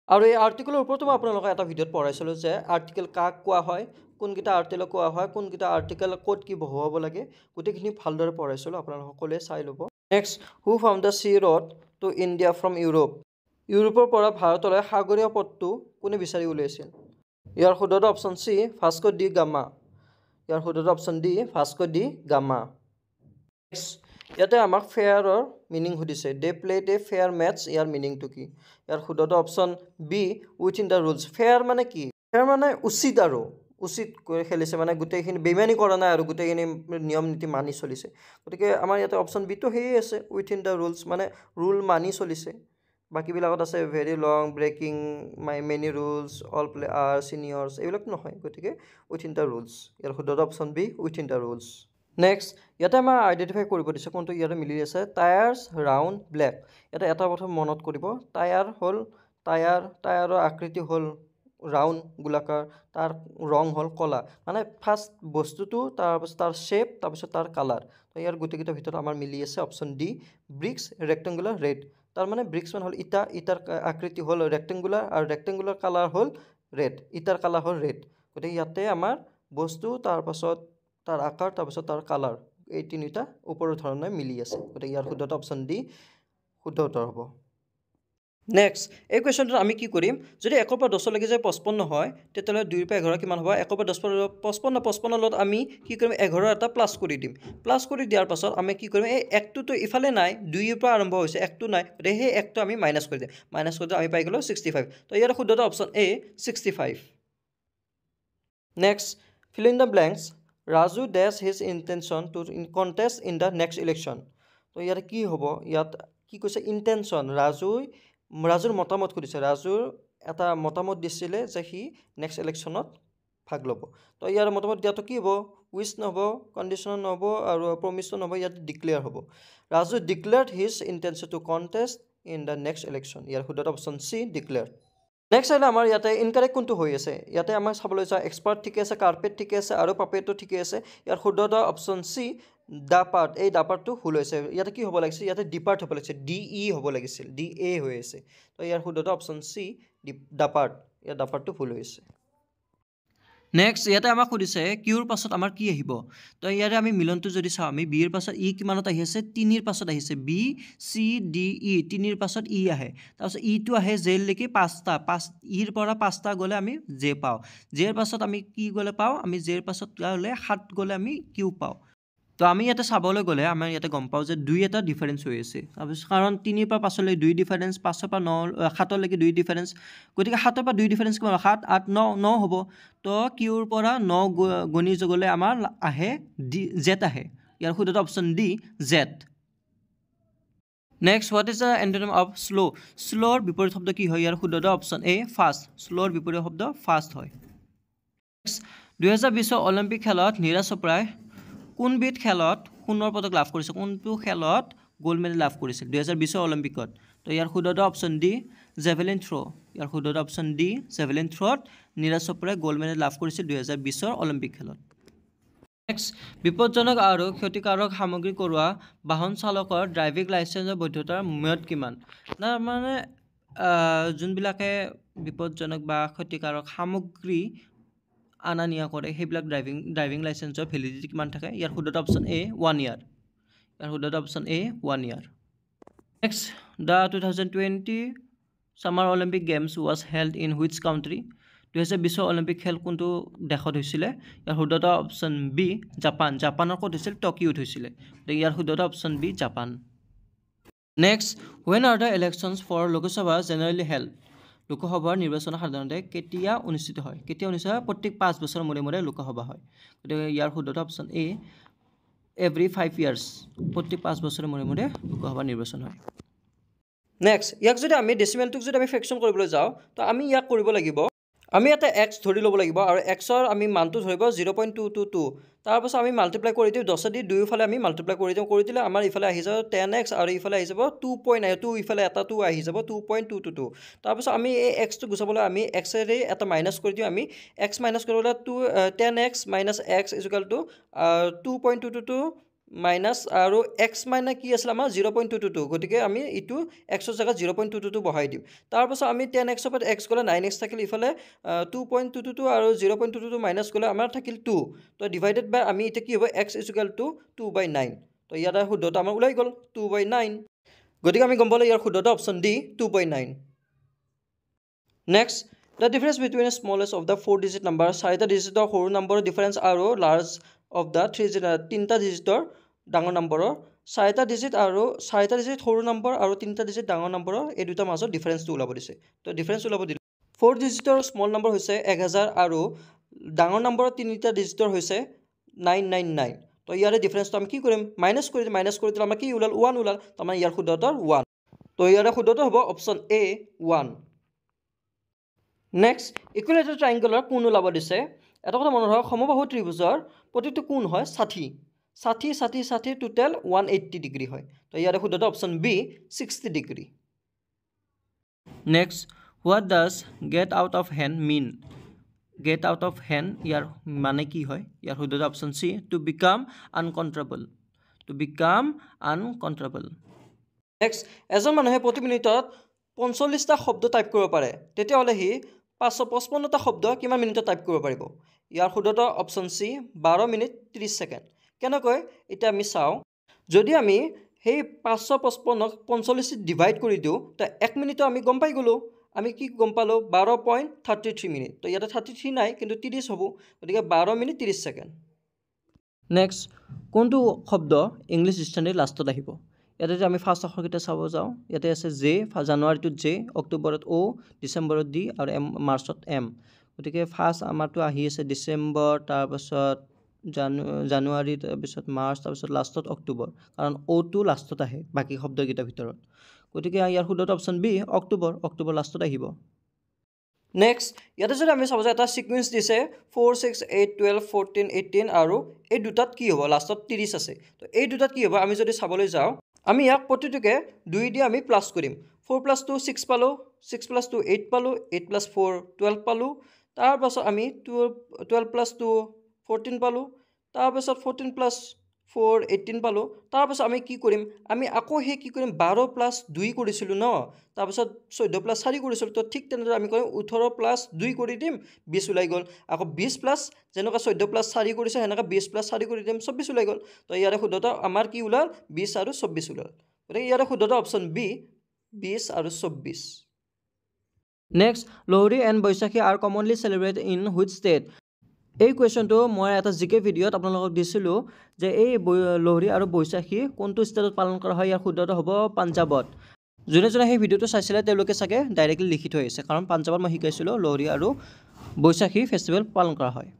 Speaker 1: আৰু এই আৰ্টিকেলৰ ওপৰতো মই আপোনালোকক এটা ভিডিঅ'ত পঢ়াইছিলোঁ যে আৰ্টিকেল কাক কোৱা হয় কোনকেইটা আৰ্টিকেল কোৱা হয় কোনকেইটা আৰ্টিকেল ক'ত কি বহুৱাব লাগে গোটেইখিনি ভালদৰে পঢ়াইছিলোঁ আপোনালোক সকলোৱে চাই ল'ব next who found the sea road to India from ইউৰোপৰ পৰা ভাৰতলৈ সাগৰীয় পথটো কোনে বিচাৰি উলিয়াইছিল ইয়াৰ শুদ্ধটো option C Vasco da Gama ইয়াৰ শুদ্ধটো option D Vasco da Gama ইয়াতে আমাক ফেয়াৰৰ মিনিং সুধিছে they played a fair match ইয়াৰ মিনিংটো কি ইয়াৰ শুদ্ধটো option B within the rules fair মানে কি ফেয়াৰ মানে উচিত আৰু উচিত কৰি খেলিছে মানে গোটেইখিনি বেমানি কৰা নাই আৰু গোটেইখিনি নিয়ম নীতি মানি চলিছে গতিকে আমাৰ ইয়াতে অপশ্যন বিটো সেয়ে আছে উইথিন দ্য ৰুলছ মানে ৰুল মানি চলিছে বাকীবিলাকত আছে very long breaking many rules all play are seniors এইবিলাক নহয় গতিকে উইথিন দ্য ৰুলছ ইয়াৰ শুদ্ধটো option B within the rules next ইয়াতে আমাৰ আইডেণ্টিফাই কৰিব দিছে কোনটো ইয়াতে মিলি আছে টায়াৰ্ছ ৰাউণ্ড ব্লেক ইয়াতে এটা প্ৰথম মনত কৰিব টায়াৰ হ'ল টায়াৰৰ আকৃতি হ'ল ৰাউণ্ড গোলাকাৰ তাৰ ৰং হ'ল কলা মানে ফাৰ্ষ্ট বস্তুটো তাৰপিছত তাৰ শ্বেপ তাৰপিছত তাৰ কালাৰ তো ইয়াৰ গোটেইকেইটাৰ ভিতৰত আমাৰ মিলি আছে option D bricks rectangular red তাৰ মানে ব্ৰিক্স মানে হ'ল ইটাৰ আকৃতি হ'ল ৰেক্টেংগুলাৰ আৰু ৰেক্টেংগুলাৰ কালাৰ হ'ল ৰেড ইটাৰ কালাৰ হ'ল ৰেড গতিকে ইয়াতে আমাৰ বস্তু তাৰপাছত তাৰ আকাৰ তাৰপিছত তাৰ কালাৰ এই তিনিটা ওপৰৰ ধৰণে মিলি আছে গতিকে ইয়াৰ শুদ্ধটো অপশ্যন ডি শুদ্ধ উত্তৰ হ'ব নেক্সট এই কুৱেশ্যনটোত আমি কি কৰিম যদি 1 পৰা 10 লৈকে যে 55 হয় তেতিয়াহ'লে 2 পৰা 11 কিমান হ'ব 1 পৰা 10 55 লগত আমি কি কৰিম 11 এটা প্লাছ কৰি দিম প্লাছ কৰি দিয়াৰ পাছত আমি কি কৰিম এই 1টো ইফালে নাই 2 পৰা আৰম্ভ হৈছে 1টো নাই গতিকে সেই 1টো আমি মাইনাছ কৰি দিম মাইনাছ কৰি আমি পাই গ'লো 65 তো ইয়াৰ শুদ্ধটো option A 65 next fill in the blanks Raju dash his intention to contest in the next election তো ইয়াতে কি হ'ব ইয়াত কি কৈছে ইন্টেনশন ৰাজুৰ মতামত কৰিছে ৰাজুৰ এটা মতামত দিছিলে যে সি নেক্সট ইলেকশ্যনত ভাগ ল'ব তো ইয়াৰ মতামত দিয়াটো কি হ'ব উইচ নহ'ব কণ্ডিশ্যন নহ'ব আৰু প্ৰমিছন নহ'ব ইয়াত ডিক্লেয়াৰ হ'ব Raju declared his intention to contest in the next election ইয়াৰ শুদ্ধটো অপশ্যন চি ডিক্লেয়াৰ নেক্সট আহিলে আমাৰ ইয়াতে ইনকাৰেক্ট কোনটো হৈ আছে ইয়াতে আমাৰ চাবলৈ যাওঁ এক্সপাৰ্ট ঠিকে আছে কাৰ্পেট ঠিকে আছে আৰু পাপেটো ঠিকে আছে ইয়াৰ শুদ্ধটো অপশ্যন চি ডাপাৰ্ট এই ডাপাৰ্টটো ভুল হৈছে ইয়াতে কি হ'ব লাগিছিল ইয়াতে ডিপাৰ্ট হ'ব লাগিছিল ডি ই হ'ব লাগিছিল ডি এ হৈ আছে তো ইয়াৰ শুদ্ধটো অপশ্যন চি ডাপাৰ্ট ইয়াৰ ডাপাৰ্টটো ভুল হৈছে নেক্সট ইয়াতে আমাক সুধিছে কিউৰ পাছত আমাৰ কি আহিব তো ইয়াতে আমি মিলনটো যদি চাওঁ আমি বিৰ পাছত ই কিমানত আহি আছে 3ৰ পাছত আহিছে বি চি ডি ই 3ৰ পাছত ই আহে তাৰপিছত ইটো আহে জেলৈকে 5টা ইৰ পৰা 5টা গ'লে আমি জে পাওঁ জেৰ পাছত আমি কি গ'লে পাওঁ আমি জেৰ পাছত গ'লে 7 গ'লে আমি কিউ পাওঁ তো আমি ইয়াতে চাবলৈ গ'লে আমাৰ ইয়াতে গম পাওঁ যে 2 এটা ডিফাৰেঞ্চ হৈ আছে তাৰপিছত কাৰণ 3ৰ পৰা 5লৈ 2 ডিফাৰেঞ্চ 5ৰ পৰা 7লৈকে 2 ডিফাৰেঞ্চ গতিকে 7ৰ পৰা 2 ডিফাৰেঞ্চ কিমান 7 8 9 হ'ব তো কিউৰ পৰা 9 গণি গ'লে আমাৰ আহে ডি জেড আহে ইয়াৰ শুদ্ধটো option D Z next what is the antonym of slower বিপৰীত শব্দ কি হয় ইয়াৰ শুদ্ধটো অপশ্যন এ ফাষ্ট শ্ল'ৰ বিপৰীত শব্দ ফাষ্ট হয় নেক্সট 2020 অলিম্পিক খেলত নীৰজ চোপ্ৰাই কোনবিধ খেলত সোণৰ পদক লাভ কৰিছে কোনটো খেলত গোল্ড মেডেল লাভ কৰিছিল 2020 অলিম্পিকত তো ইয়াৰ শুদ্ধটো অপশ্যন ডি জেভেলিন থ্ৰ ইয়াৰ শুদ্ধটো অপশ্যন ডি জেভেলিন থ্ৰত নীৰজ চোপ্ৰাই গোল্ড মেডেল লাভ কৰিছিল 2020 অলিম্পিক খেলত নেক্সট বিপদজনক আৰু ক্ষতিকাৰক সামগ্ৰী কৰোৱা বাহন চালকৰ ড্ৰাইভিং লাইচেন্সৰ বৈধতাৰ ম্যাদ কিমান তাৰ মানে যোনবিলাকে বিপদজনক বা ক্ষতিকাৰক সামগ্ৰী আনা নিয়া কৰে সেইবিলাক ড্ৰাইভিং লাইচেন্সৰ ভেলিডিটি কিমান থাকে ইয়াৰ শুদ্ধটো অপশ্যন এ 1 ইয়াৰ ইয়াৰ শুদ্ধটো অপশ্যন এ 1 ইয়াৰ next the 2020 summer Olympic games was held in which country 2020 Olympic খেল কোনটো দেশত হৈছিলে ইয়াৰ শুদ্ধটো অপশ্যন বি জাপানৰ ক'ত হৈছিল টকিঅ'ত হৈছিলে ইয়াৰ শুদ্ধটো option B Japan next when are the elections for Lok Sabha generally held লোকসভাৰ নিৰ্বাচন সাধাৰণতে কেতিয়া অনুষ্ঠিত হয় প্ৰত্যেক 5 বছৰৰ মূৰে মূৰে লোকসভা হয় গতিকে ইয়াৰ শুদ্ধটো অপশ্যন এ এভৰি 5 ইয়াৰ্ছ প্ৰত্যেক 5 বছৰৰ মূৰে মূৰে লোকসভা নিৰ্বাচন হয় নেক্সট ইয়াক যদি আমি ডেচিমেলটোক যদি আমি ফ্ৰেকশ্যন কৰিবলৈ যাওঁ তো আমি ইয়াক কৰিব লাগিব আমি এটা এক্স ধৰি ল'ব লাগিব আৰু এক্সৰ আমি মানটো ধৰিব 0.222 তাৰপাছত আমি মাল্টিপ্লাই কৰি দিওঁ 10 দি দুয়োফালে আমি মাল্টিপ্লাই কৰি দিলে আমাৰ ইফালে আহি যাব 10x আৰু ইফালে আহি যাব 2.2 ইফালে এটা 2 আহি যাব 2.222 তাৰপাছত আমি এই এক্সটো গুচাবলৈ আমি এক্সেৰে এটা মাইনাছ কৰি দিওঁ আমি এক্স মাইনাছ কৰিবলৈ 10x minus x equal to 2.222 minus আৰু এক্স মাইনাছ কি আছিলে আমাৰ 0.222 গতিকে আমি এইটো এক্সৰ জেগাত 0.222 বহাই দিওঁ তাৰপাছত আমি 10x ওপৰত x গ'লে 9x থাকিল ইফালে 2.222 আৰু 0.222 মাইনাছ গ'লে আমাৰ থাকিল 2 তো ডিভাইডেড বাই আমি এতিয়া কি হ'ব x ইকুৱেল টু 2/9 তো ইয়াৰ শুদ্ধটো আমাৰ ওলাই গ'ল 2/9 গতিকে আমি গম পালোঁ ইয়াৰ শুদ্ধটো option D 2/9 Next, the difference between the smallest of the 4-digit number, 4টা ডিজিটৰ সৰু নম্বৰৰ ডিফাৰেন্স আৰু লাৰ্জ অফ দ্য 3টা ডিজিটৰ ডাঙৰ নম্বৰৰ 4টা ডিজিট আৰু 4টা ডিজিট সৰু নম্বৰ আৰু 3টা ডিজিট ডাঙৰ নম্বৰৰ এই দুটাৰ মাজত ডিফাৰেন্সটো ওলাব দিছে। তো ডিফাৰেন্স ওলাব দিলে 4 ডিজিটৰ স্মল নম্বৰ হৈছে 1000 আৰু ডাঙৰ নম্বৰৰ 3টা ডিজিটৰ হৈছে 999। তো ইয়াৰে ডিফাৰেন্সটো আমি কি কৰিম? মাইনাছ কৰি দিলে আমাৰ কি ওলাল? 1 ওলাল। তো আমাৰ ইয়াৰ শুদ্ধ উত্তৰ 1। তো ইয়াৰে শুদ্ধ উত্তৰ হ'ব অপশ্যন এ 1। নেক্সট, ইকুৱেলেটাৰ ট্ৰাইংগলৰ কোণ ওলাব দিছে। এটা কথা মনত ৰাখক, সমবাহু ত্ৰিভুজৰ প্ৰতিটো কোণ হয় 60 টোটেল 180 ডিগ্ৰী হয়। তো ইয়াৰে শুদ্ধ উত্তৰ option B 60 degree. Next, what does get out of hand mean? Get out of hand ইয়াৰ মানে কি হয়? ইয়াৰ শুদ্ধ উত্তৰ option C to become uncontrollable. Next, এজন মানুহে প্ৰতি মিনিটত 45টা শব্দ টাইপ কৰিব পাৰে, তেতিয়াহ'লে সি 555টা শব্দ কিমান মিনিটত টাইপ কৰিব পাৰিব? ইয়াৰ শুদ্ধ উত্তৰ অপশ্যন চি 12 মিনিট 30 ছেকেণ্ড। কেনেকৈ? এতিয়া আমি চাওঁ, যদি আমি সেই 555ক 45 ডিভাইড কৰি দিওঁ, তো 1 মিনিটত আমি গম পাই গ'লোঁ। আমি কি গম পালোঁ? 12.33 মিনিট। তো ইয়াতে 33 নাই, কিন্তু 30 হ'ব। গতিকে 12 মিনিট 30 ছেকেণ্ড। নেক্সট, কোনটো শব্দ ইংলিছ ডিকশ্যনেৰী লাষ্টত আহিব? ইয়াতে যদি আমি ফাৰ্ষ্ট আখৰকেইটা চাব যাওঁ, ইয়াতে আছে জে, জানুৱাৰীটোত জে, অক্টোবৰত অ', ডিচেম্বৰত ডি আৰু মাৰ্চত এম। গতিকে ফাৰ্ষ্ট আমাৰতো আহি আছে ডিচেম্বৰ, তাৰপাছত জানুৱাৰী, তাৰপিছত মাৰ্চ, তাৰপিছত লাষ্টত অক্টোবৰ, কাৰণ অ'টো লাষ্টত আহে বাকী শব্দকেইটাৰ ভিতৰত। গতিকে ইয়াৰ শুদ্ধ অপশ্যন বি অক্টোবৰ লাষ্টত আহিব। নেক্সট, ইয়াতে যদি আমি চাব যে এটা ছিকুৱেঞ্চ দিছে 4, 6, 8, 12, 14, 18 আৰু এই দুটাত কি হ'ব? লাষ্টত 30 আছে। তো এই দুটাত কি হ'ব? আমি যদি চাবলৈ যাওঁ, আমি ইয়াক প্ৰতিটোকে 2 দি আমি প্লাছ কৰিম। 4 + 2 6 পালোঁ, 6 + 2 8 পালোঁ, 8 + 4 12 পালোঁ। তাৰপাছত আমি 12 + 2 14 পালোঁ, তাৰপাছত 14 + 4 18 পালোঁ। তাৰপাছত আমি কি কৰিম? আমি আকৌ সেই কি কৰিম? 12 + 2 কৰিছিলোঁ ন, তাৰপাছত 14 + 4 কৰিছিলোঁ। তো ঠিক তেনেদৰে আমি কৰিম 18 + 2 কৰি দিম, 20 ওলাই গ'ল। আকৌ 20 + যেনেকুৱা 14 + 4 কৰিছে, সেনেকৈ 20 + 4 কৰি দিম, 24 ওলাই গ'ল। তো ইয়াৰে শুদ্ধতা আমাৰ কি ওলাল? 20 আৰু 24 ওলাল। গতিকে ইয়াৰে শুদ্ধতা অপশ্যন বি 20 আৰু 24। Next, Lohri and Baisakhi are commonly celebrated in which state? এই কুৱেশ্যনটো মই এটা জিকে ভিডিঅ'ত আপোনালোকক দিছিলোঁ যে এই লোহৰী আৰু বৈশাখী কোনটো ষ্টেটত পালন কৰা হয়। ইয়াৰ শুদ্ধতা হ'ব পাঞ্জাৱত। যোনে সেই ভিডিঅ'টো চাইছিলে তেওঁলোকে চাগে ডাইৰেক্টলি লিখি থৈ আহিছে, কাৰণ পাঞ্জাৱত মই শিকাইছিলোঁ লোহৰী আৰু বৈশাখী ফেষ্টিভেল পালন কৰা হয়।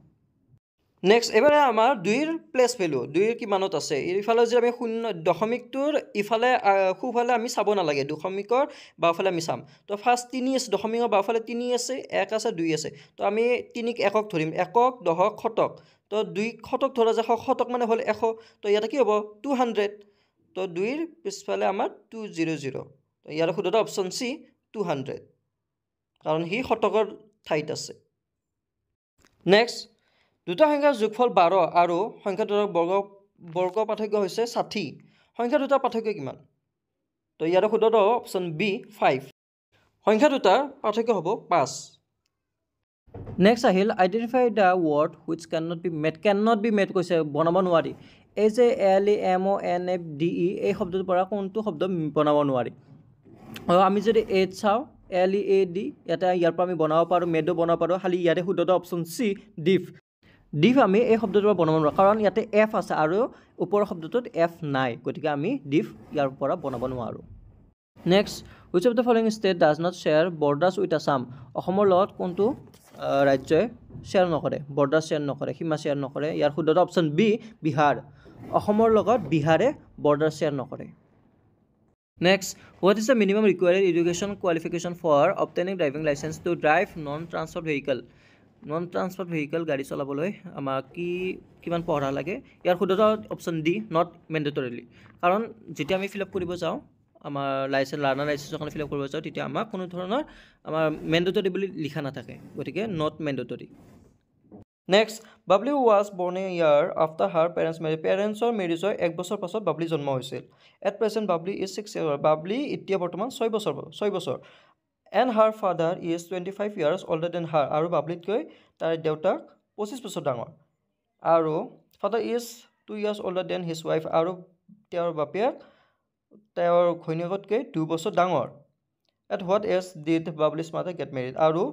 Speaker 1: নেক্সট, এবাৰে আমাৰ 2ৰ প্লেচ ভেলু, 2ৰ কিমানত আছে? ইফালে যদি আমি দশমিকটোৰ ইফালে সোঁফালে আমি চাব নালাগে, দশমিকৰ বাওঁফালে আমি চাম। তো ফাৰ্ষ্ট 3 আছে, দশমিকৰ বাওঁফালে 3 আছে, 1 আছে, 2 আছে। তো আমি 3ক একক ধৰিম, একক, দশক, শতক। তো 2 শতক ধৰা যায়, শতক মানে হ'ল 100। তো ইয়াতে কি হ'ব? 200। তো 2ৰ পিছফালে আমাৰ 200। তো ইয়াৰ শুদ্ধতা অপশ্যন চি 200, কাৰণ সি শতকৰ ঠাইত আছে। নেক্সট, দুটা সংখ্যাৰ যোগফল 12 আৰু সংখ্যা দুটাৰ বৰ্গ পাৰ্থক্য হৈছে 60। সংখ্যা দুটাৰ পাৰ্থক্য কিমান? তো ইয়াৰ শুদ্ধতা হ'ব অপশ্যন বি 5। সংখ্যা দুটাৰ পাৰ্থক্য হ'ব 5। নেক্সট আহিল identify the word which can not be made কৈছে, বনাব নোৱাৰি। এই যে LEMONFDE এই শব্দটোৰ পৰা কোনটো শব্দ বনাব নোৱাৰি? আৰু আমি যদি এড চাওঁ, LEAD, ইয়াৰ পৰা আমি বনাব পাৰোঁ, মেডো বনাব পাৰোঁ। খালি ইয়াতে শুদ্ধতা অপশ্যন চি ডিফ আমি এই শব্দটোৰ পৰা বনাব নোৱাৰোঁ, কাৰণ ইয়াতে এফ আছে আৰু ওপৰৰ শব্দটোত এফ নাই। গতিকে আমি ডিফ ইয়াৰ পৰা বনাব নোৱাৰোঁ। Next, which of the following state does not share borders with Assam? অসমৰ লগত কোনটো ৰাজ্যই শ্বেয়াৰ নকৰে, বৰ্ডাৰ শ্বেয়াৰ নকৰে, সীমা শ্বেয়াৰ নকৰে? ইয়াৰ শুদ্ধতা অপশ্যন বি বিহাৰ। অসমৰ লগত বিহাৰে বৰ্ডাৰ শ্বেয়াৰ নকৰে। Next, what is the minimum required education qualification for obtaining driving licence to drive non transport vehicle গাড়ী চলাবলৈ আমাক কিমান পঢ়া লাগে? ইয়াৰ শুদ্ধতা অপশ্যন ডি নট মেণ্ডেটৰিলি, কাৰণ যেতিয়া আমি ফিল আপ কৰিব যাওঁ, আমাৰ লাৰ্ণাৰ লাইচেঞ্চৰ কাৰণে ফিল আপ কৰিব যাওঁ, তেতিয়া আমাক কোনো ধৰণৰ আমাৰ মেণ্ডেটৰি বুলি লিখা নাথাকে। গতিকে not mandatory. Next, Babli was বৰ্ণ এ ইয়াৰ আফটাৰ হাৰ পেৰেণ্টছৰ মেৰিজৰ 1 বছৰ পাছত বাবলি জন্ম হৈছিল। At present Babli is 6 years। Babli এতিয়া বৰ্তমান 6 বছৰ। And her father is 25 years older than হাৰ, আৰু বাবলিতকৈ তাৰ দেউতাক 25 বছৰ ডাঙৰ। আৰু father is 2 years older than his wife, আৰু তেওঁৰ বাপেক তেওঁৰ ঘৈণীয়েকতকৈ 2 বছৰ ডাঙৰ। At what age did Babli's mother get married আৰু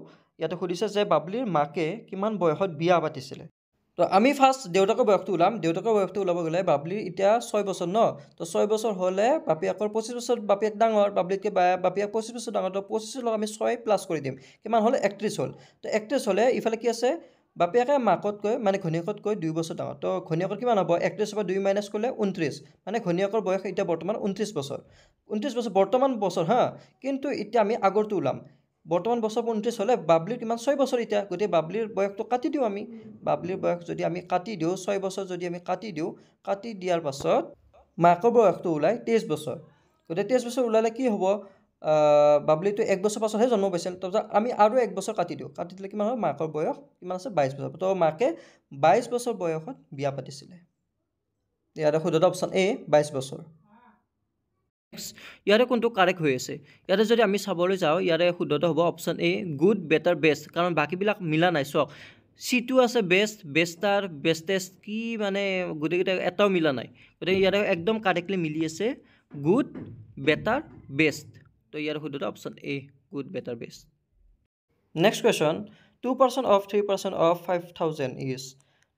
Speaker 1: ইয়াতে সুধিছে যে বাবলিৰ মাকে কিমান বয়সত বিয়া পাতিছিলে তো আমি ফাৰ্ষ্ট দেউতাকৰ বয়সটো ওলাম দেউতাকৰ বয়সটো ওলাব গ'লে বাবলিৰ এতিয়া 6 বছৰ ন তো 6 বছৰ হ'লে বাপিয়াকৰ 25 বছৰ বাপিয়াক ডাঙৰ বাবলিতকৈ বাপিয়াক 25 বছৰ ডাঙৰ তো 25 লগ আমি 6 প্লাছ কৰি দিম কিমান হ'ল 31 হ'ল তো 31 হ'লে ইফালে কি আছে বাপিয়াকে মাকতকৈ মানে ঘনীয়েকতকৈ 2 বছৰ ডাঙৰ তো ঘনীয়েকৰ কিমান হ'ব 31 পৰা 2 মাইনাছ কৰিলে 29 মানে ঘনীয়েকৰ বয়স এতিয়া বৰ্তমান 29 বছৰ 29 বছৰ বৰ্তমান বছৰ হা কিন্তু এতিয়া আমি আগৰটো ওলাম বৰ্তমান বছৰ 29 হ'লে বাবলিৰ কিমান 6 বছৰ এতিয়া গতিকে বাবলিৰ বয়সটো কাটি দিওঁ আমি বাবলিৰ বয়স যদি আমি কাটি দিওঁ 6 বছৰ যদি আমি কাটি দিয়াৰ পাছত মাকৰ বয়সটো ওলাই 23 বছৰ গতিকে 23 বছৰ ওলালে কি হ'ব বাবলিটো 1 বছৰ পাছতহে জন্ম পাইছিল তাৰপিছত আমি আৰু 1 বছৰ কাটি দিলে কিমান হয় মাকৰ বয়স কিমান আছে 22 বছৰ তো মাকে 22 বছৰ বয়সত বিয়া পাতিছিলে ইয়াৰে শুদ্ধ অপশ্যন এ 22 বছৰ ইয়াৰে কোনটো কাৰেক্ট হৈ আছে ইয়াতে যদি আমি চাবলৈ যাওঁ ইয়াৰে শুদ্ধটো হ'ব option A good better best কাৰণ বাকীবিলাক মিলা নাই চাওক সিটো আছে বেষ্ট বেষ্টাৰ বেষ্টেষ্ট কি মানে গোটেইকেইটা এটাও মিলা নাই গতিকে ইয়াৰে একদম কাৰেক্টলি মিলি আছে গুড বেটাৰ বেষ্ট তো ইয়াৰ শুদ্ধটো option A good better best next question 2% of 3% of 5,000 is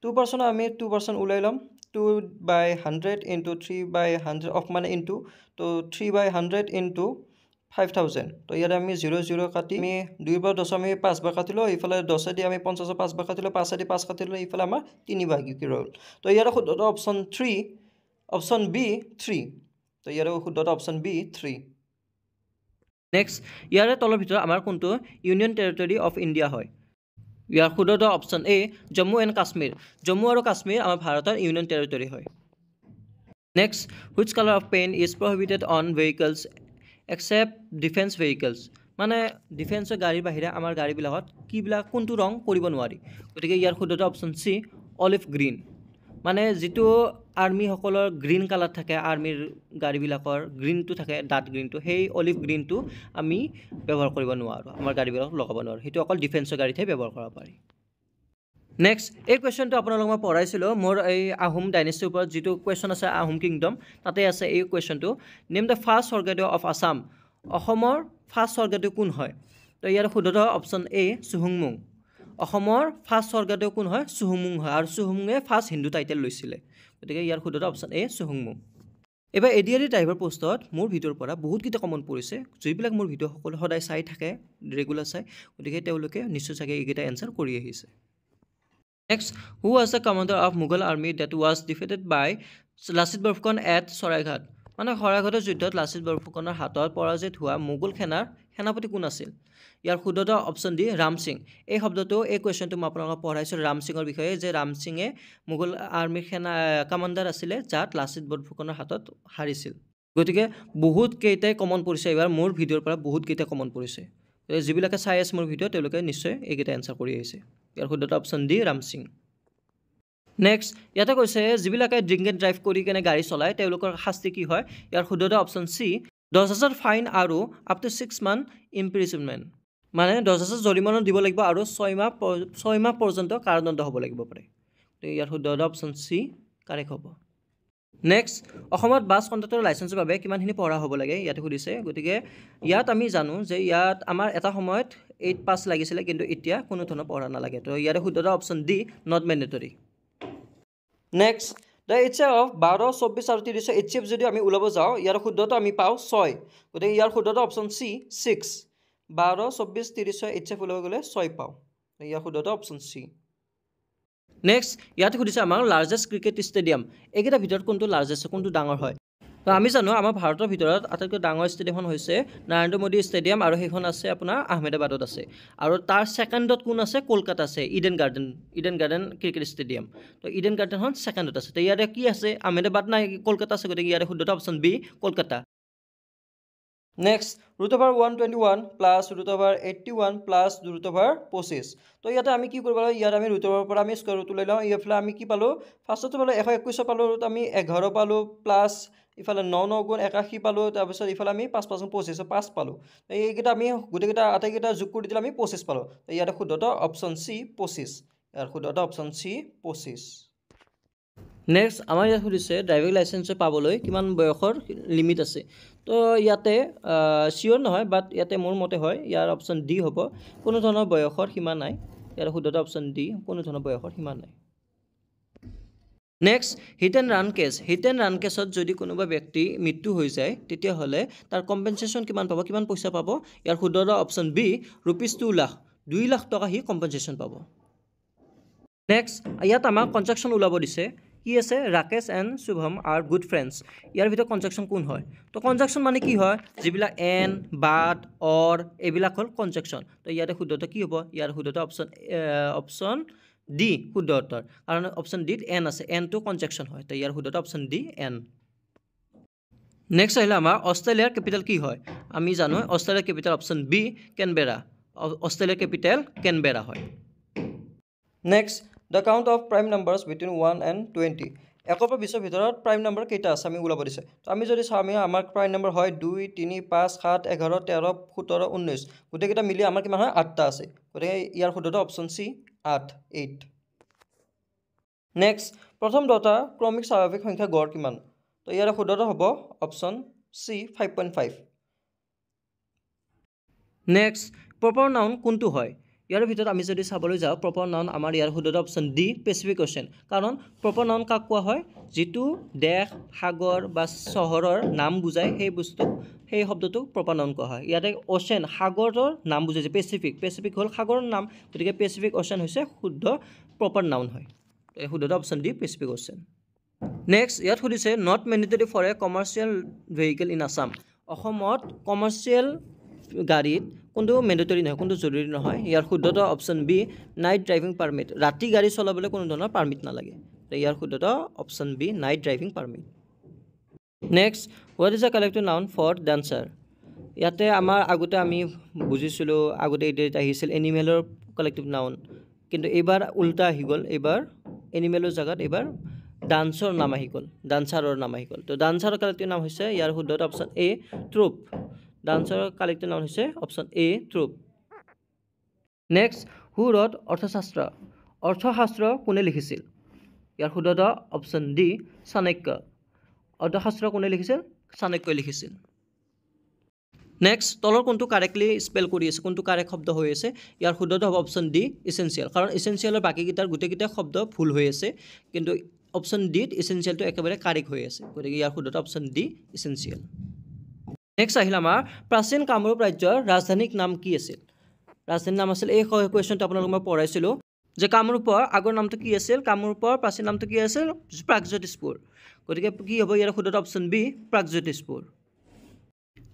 Speaker 1: 2% আমি 2% ওলাই ল'ম 2/100 into 3/100 of মানে into তো 3/100 into 5,000 তো ইয়াতে আমি 0 0 কাটি আমি 2/10 আমি 5 বাৰ কাটিলোঁ ইফালে 10 দি আমি 50 5 বাৰ কাটিলোঁ 5 দি 5 কাটিলোঁ ইফালে আমাৰ 3 বাৰ কি ৰ'ল তো ইয়াৰ শুদ্ধটো অপশ্যন 3 অপশ্যন বি 3 তো ইয়াৰ শুদ্ধটো অপশ্যন বি 3 নেক্সট ইয়াৰে তলৰ ভিতৰত আমাৰ কোনটো ইউনিয়ন টেৰিটৰী অফ ইণ্ডিয়া হয় ইয়াৰ শুদ্ধটো option A Jammu and Kashmir Jammu আৰু কাশ্মীৰ আমাৰ ভাৰতৰ ইউনিয়ন টেৰিটৰী হয় next which colour of paint is prohibited on vehicles except defence vehicles মানে ডিফেন্সৰ গাড়ীৰ বাহিৰে আমাৰ গাড়ীবিলাকত কিবিলাক কোনটো ৰং কৰিব নোৱাৰি গতিকে ইয়াৰ শুদ্ধটো অপশ্যন চি অলিভ গ্ৰীণ মানে যিটো আৰ্মিসকলৰ গ্ৰীণ কালাৰ থাকে আৰ্মিৰ গাড়ীবিলাকৰ গ্ৰীণটো থাকে ডাঠ গ্ৰীণটো সেই অলিভ গ্ৰীণটো আমি ব্যৱহাৰ কৰিব নোৱাৰোঁ আমাৰ গাড়ীবিলাকক লগাব নোৱাৰোঁ সেইটো অকল ডিফেন্সৰ গাড়ীতহে ব্যৱহাৰ কৰিব পাৰি নেক্সট এই কুৱেশ্যনটো আপোনালোকক মই পঢ়াইছিলোঁ মোৰ এই আহোম ডাইনেষ্টিৰ ওপৰত যিটো কুৱেশ্যন আছে আহোম কিংডম তাতে আছে এই কুৱেশ্যনটো name the first Swargadeo of Assam অসমৰ ফাৰ্ষ্ট স্বৰ্গদেউ কোন হয় তো ইয়াৰ শুদ্ধটো অপশ্যন এ চুহুংমুং অসমৰ ফাৰ্ষ্ট স্বৰ্গদেউ কোন হয় চুহুংমুং হয় আৰু চুহুংমুঙে ফাৰ্ষ্ট হিন্দু টাইটেল লৈছিলে গতিকে ইয়াৰ শুদ্ধটো অপশ্যন এ চুহুংমুং এবাৰ এডিআৰই ড্ৰাইভাৰ পোষ্টত মোৰ ভিডিঅ'ৰ পৰা বহুতকেইটা কমন পৰিছে যিবিলাক মোৰ ভিডিঅ' সকলো সদায় চাই থাকে ৰেগুলাৰ চাই গতিকে তেওঁলোকে নিশ্চয় চাগে এইকেইটা এনচাৰ কৰি আহিছে next who was the commander of Mughal army that was defeated by Lachit Borphukan at Saraighat মানে শৰাইঘাটৰ যুদ্ধত লাচিত বৰফুকনৰ হাতত পৰাজিত হোৱা মোগল সেনাৰ সেনাপতি কোন আছিল ইয়াৰ শুদ্ধটো অপশ্যন ডি ৰাম সিং এই শব্দটো এই কুৱেশ্যনটো মই আপোনালোকক পঢ়াইছোঁ ৰাম সিঙৰ বিষয়ে যে ৰাম সিঙে মোগল আৰ্মিৰ সেনা কমাণ্ডাৰ আছিলে যাত লাচিত বৰফুকনৰ হাতত হাৰিছিল গতিকে বহুতকেইটাই কমন পৰিছে এইবাৰ মোৰ ভিডিঅ'ৰ পৰা বহুতকেইটা কমন পৰিছে যিবিলাকে চাই আছে মোৰ ভিডিঅ' তেওঁলোকে নিশ্চয় এইকেইটা এনচাৰ কৰি আহিছে ইয়াৰ শুদ্ধটো option D Ram Singh next ইয়াতে কৈছে যিবিলাকে ড্ৰিংক এণ্ড ড্ৰাইভ কৰি কেনে গাড়ী চলায় তেওঁলোকৰ শাস্তি কি হয় ইয়াৰ শুদ্ধটো অপশ্যন চি 10,000 ফাইন আৰু আপ টু 6 মান্থ ইম্প্ৰিজনমেণ্ট মানে 10,000 জৰিমনা দিব লাগিব আৰু 6 মাহ পৰ্যন্ত কাৰাদণ্ড হ'ব লাগিব পাৰে তো ইয়াৰ শুদ্ধটো অপশ্যন চি কাৰেক্ট হ'ব নেক্সট অসমত বাছ কণ্ডাক্টৰ লাইচেন্সৰ বাবে কিমানখিনি পঢ়া হ'ব লাগে ইয়াতে সুধিছে গতিকে ইয়াত আমি জানো যে ইয়াত আমাৰ এটা সময়ত 8 পাছ লাগিছিলে কিন্তু এতিয়া কোনো ধৰণৰ পঢ়া নালাগে তো ইয়াৰে শুদ্ধটো option D not mandatory next the HCF of 12, 24 আৰু 30 এইচএফ যদি আমি ওলাব যাওঁ ইয়াৰ শুদ্ধটো আমি পাওঁ 6 গতিকে ইয়াৰ শুদ্ধটো অপশ্যন চি 6 12, 24, 30 এইচএফ ওলাব গ'লে 6 পাওঁ ইয়াৰ শুদ্ধটো অপশ্যন চি নেক্সট ইয়াতে সুধিছে আমাৰ লাৰ্জেষ্ট ক্ৰিকেট ষ্টেডিয়াম এইকেইটাৰ ভিতৰত কোনটো লাৰ্জেষ্ট কোনটো ডাঙৰ হয় তো আমি জানো আমাৰ ভাৰতৰ ভিতৰত আটাইতকৈ ডাঙৰ ষ্টেডিয়ামখন হৈছে নৰেন্দ্ৰ মোদী ষ্টেডিয়াম আৰু সেইখন আছে আপোনাৰ আহমেদাবাদত আছে আৰু তাৰ ছেকেণ্ডত কোন আছে কলকাতা আছে ইডেন গাৰ্ডেন ক্ৰিকেট ষ্টেডিয়াম তো ইডেন গাৰ্ডেনখন ছেকেণ্ডত আছে তো ইয়াতে কি আছে আহমেদাবাদ নাই কলকাতা আছে গতিকে ইয়াৰে শুদ্ধটো option B Kolkata next √121 plus √81 plus √25 তো ইয়াতে আমি কি কৰিব লাগিব ইয়াত আমি ৰুটৰ পৰা আমি স্কুৱাৰ ৰুট লৈ লওঁ এইফালে আমি কি পালোঁ ফাৰ্ষ্টতে পালোঁ 121 পালোঁ ৰুট আমি 11 পালোঁ প্লাছ ইফালে 9 9 গুণ 81 পালোঁ তাৰপিছত ইফালে আমি 5 5 25 5 পালোঁ এইকেইটা আমি গোটেইকেইটা আটাইকেইটা যোগ কৰি দিলে আমি 25 পালোঁ ইয়াতে শুদ্ধটো অপশ্যন চি 25 ইয়াৰ শুদ্ধটো অপশ্যন চি 25 নেক্সট আমাৰ ইয়াত সুধিছে ড্ৰাইভিং লাইচেন্স পাবলৈ কিমান বয়সৰ লিমিট আছে তো ইয়াতে চিয়'ৰ নহয় বাট ইয়াতে মোৰ মতে হয় ইয়াৰ অপশ্যন ডি হ'ব কোনো ধৰণৰ বয়সৰ সীমা নাই ইয়াৰ শুদ্ধতা অপশ্যন ডি কোনো ধৰণৰ বয়সৰ সীমা নাই নেক্সট হিট এণ্ড ৰান কেছত যদি কোনোবা ব্যক্তি মৃত্যু হৈ যায় তেতিয়াহ'লে তাৰ কম্পেনচেশ্যন কিমান পাব কিমান পইচা পাব ইয়াৰ শুদ্ধতা অপশ্যন বি ₹2 লাখ 2 লাখ টকা সি কম্পেনচেশ্যন পাব নেক্সট ইয়াত আমাক কনষ্ট্ৰাকশ্যন ওলাব দিছে কি আছে Rakesh and Shubham are good friends ইয়াৰ ভিতৰত কনষ্ট্ৰাকশ্যন কোন হয় তো কনষ্ট্ৰাকশ্যন মানে কি হয় যিবিলাক এন বাট অৰ এইবিলাক হ'ল কনষ্ট্ৰাকশ্যন তো ইয়াতে শুদ্ধতা কি হ'ব ইয়াৰ শুদ্ধতা অপশ্যন ডি শুদ্ধ উত্তৰ কাৰণ অপশ্যন ডিত এন আছে এনটো কনষ্ট্ৰাকশ্যন হয় তো ইয়াৰ শুদ্ধতা অপশ্যন ডি এন নেক্সট আহিলে আমাৰ অষ্ট্ৰেলিয়াৰ কেপিটেল কি হয় আমি জানো অষ্ট্ৰেলিয়াৰ কেপিটেল অপশ্যন বি কেনবেৰা অষ্ট্ৰেলিয়াৰ কেপিটেল কেনবেৰা হয় next the count of prime numbers between 1 and 20 1 পৰা 20 ভিতৰত প্ৰাইম নাম্বাৰ কেইটা আছে আমি ওলাব দিছে তো আমি যদি চাওঁ আমাৰ প্ৰাইম নাম্বাৰ হয় 2 3 5 7 11 13 17 19 গোটেইকেইটা মিলি আমাৰ কিমান হয় 8টা আছে গতিকে ইয়াৰ শুদ্ধতা অপশ্যন চি 8 নেক্সট প্ৰথম 10টা ক্ৰমিক স্বাভাৱিক সংখ্যা গড় কিমান তো ইয়াৰ শুদ্ধতা হ'ব option C 5.5 next proper noun কোনটো হয় ইয়াৰ ভিতৰত আমি যদি চাবলৈ যাওঁ প্ৰপাৰ নাউন আমাৰ ইয়াৰ শুদ্ধতা অপশ্যন ডি পেচিফিক অ'চেন কাৰণ প্ৰপাৰ নাউন কাক কোৱা হয় যিটো দেশ সাগৰ বা চহৰৰ নাম বুজায় সেই শব্দটোক প্ৰপাৰ নাউন কোৱা হয় ইয়াতে অ'চেন সাগৰৰ নাম বুজাইছে পেচিফিক হ'ল সাগৰৰ নাম গতিকে পেচিফিক অ'চেন হৈছে শুদ্ধ প্ৰপাৰ নাউন হয় এই শুদ্ধতা option D Pacific Ocean next ইয়াত সুধিছে not mandatory for a commercial vehicle in Assam অসমত কমাৰ্চিয়েল গাড়ীত কোনটো মেণ্ডেটৰী নহয় কোনটো জৰুৰী নহয় ইয়াৰ শুদ্ধতা option B night driving permit ৰাতি গাড়ী চলাবলৈ কোনো ধৰণৰ পাৰ্মিট নালাগে ইয়াৰ শুদ্ধতা option B night driving permit next what is a collective noun for dancer ইয়াতে আমাৰ আগতে আমি বুজিছিলোঁ আগতে এইটো আহিছিল এনিমেলৰ কালেক্টিভ নাউন কিন্তু এইবাৰ উল্টা আহি গ'ল এইবাৰ এনিমেলৰ জেগাত এইবাৰ ডান্সৰ নাম আহি গ'ল ডান্সাৰৰ নাম আহি গ'ল তো ডান্সাৰৰ কালেক্টিভ নাম হৈছে ইয়াৰ শুদ্ধতা অপশ্যন এ ট্ৰুপ ডান্সাৰৰ কালেক্টিভ নাউন হৈছে option A troupe next who wrote Arthashastra কোনে লিখিছিল ইয়াৰ শুদ্ধতা অপশ্যন ডি চাণক্য অৰ্থশাস্ত্ৰ কোনে লিখিছিল চাণক্যই লিখিছিল নেক্সট তলৰ কোনটো কাৰেক্টলি স্পেল কৰি আছে কোনটো কাৰেক্ট শব্দ হৈ আছে ইয়াৰ শুদ্ধতা হ'ব অপশ্যন ডি ইছেঞ্চিয়েল কাৰণ ইছেঞ্চিয়েলৰ বাকীকেইটাৰ গোটেইকেইটা শব্দ ভুল হৈ আছে কিন্তু অপশ্যন ডিত ইছেঞ্চিয়েলটো একেবাৰে কাৰেক্ট হৈ আছে গতিকে ইয়াৰ শুদ্ধতা অপশ্যন ডি ইছেঞ্চিয়েল নেক্সট আহিল আমাৰ প্ৰাচীন কামৰূপ ৰাজ্যৰ ৰাজধানীৰ নাম কি আছিল ৰাজধানীৰ নাম আছিল এই কুৱেশ্যনটো আপোনালোকক মই পঢ়াইছিলোঁ যে কামৰূপৰ আগৰ নামটো কি আছিল কামৰূপৰ প্ৰাচীন নামটো কি আছিল প্ৰাগজ্যোতিষপুৰ গতিকে কি হ'ব ইয়াৰ শুদ্ধতা অপশ্যন বি প্ৰাগজ্যোতিষপুৰ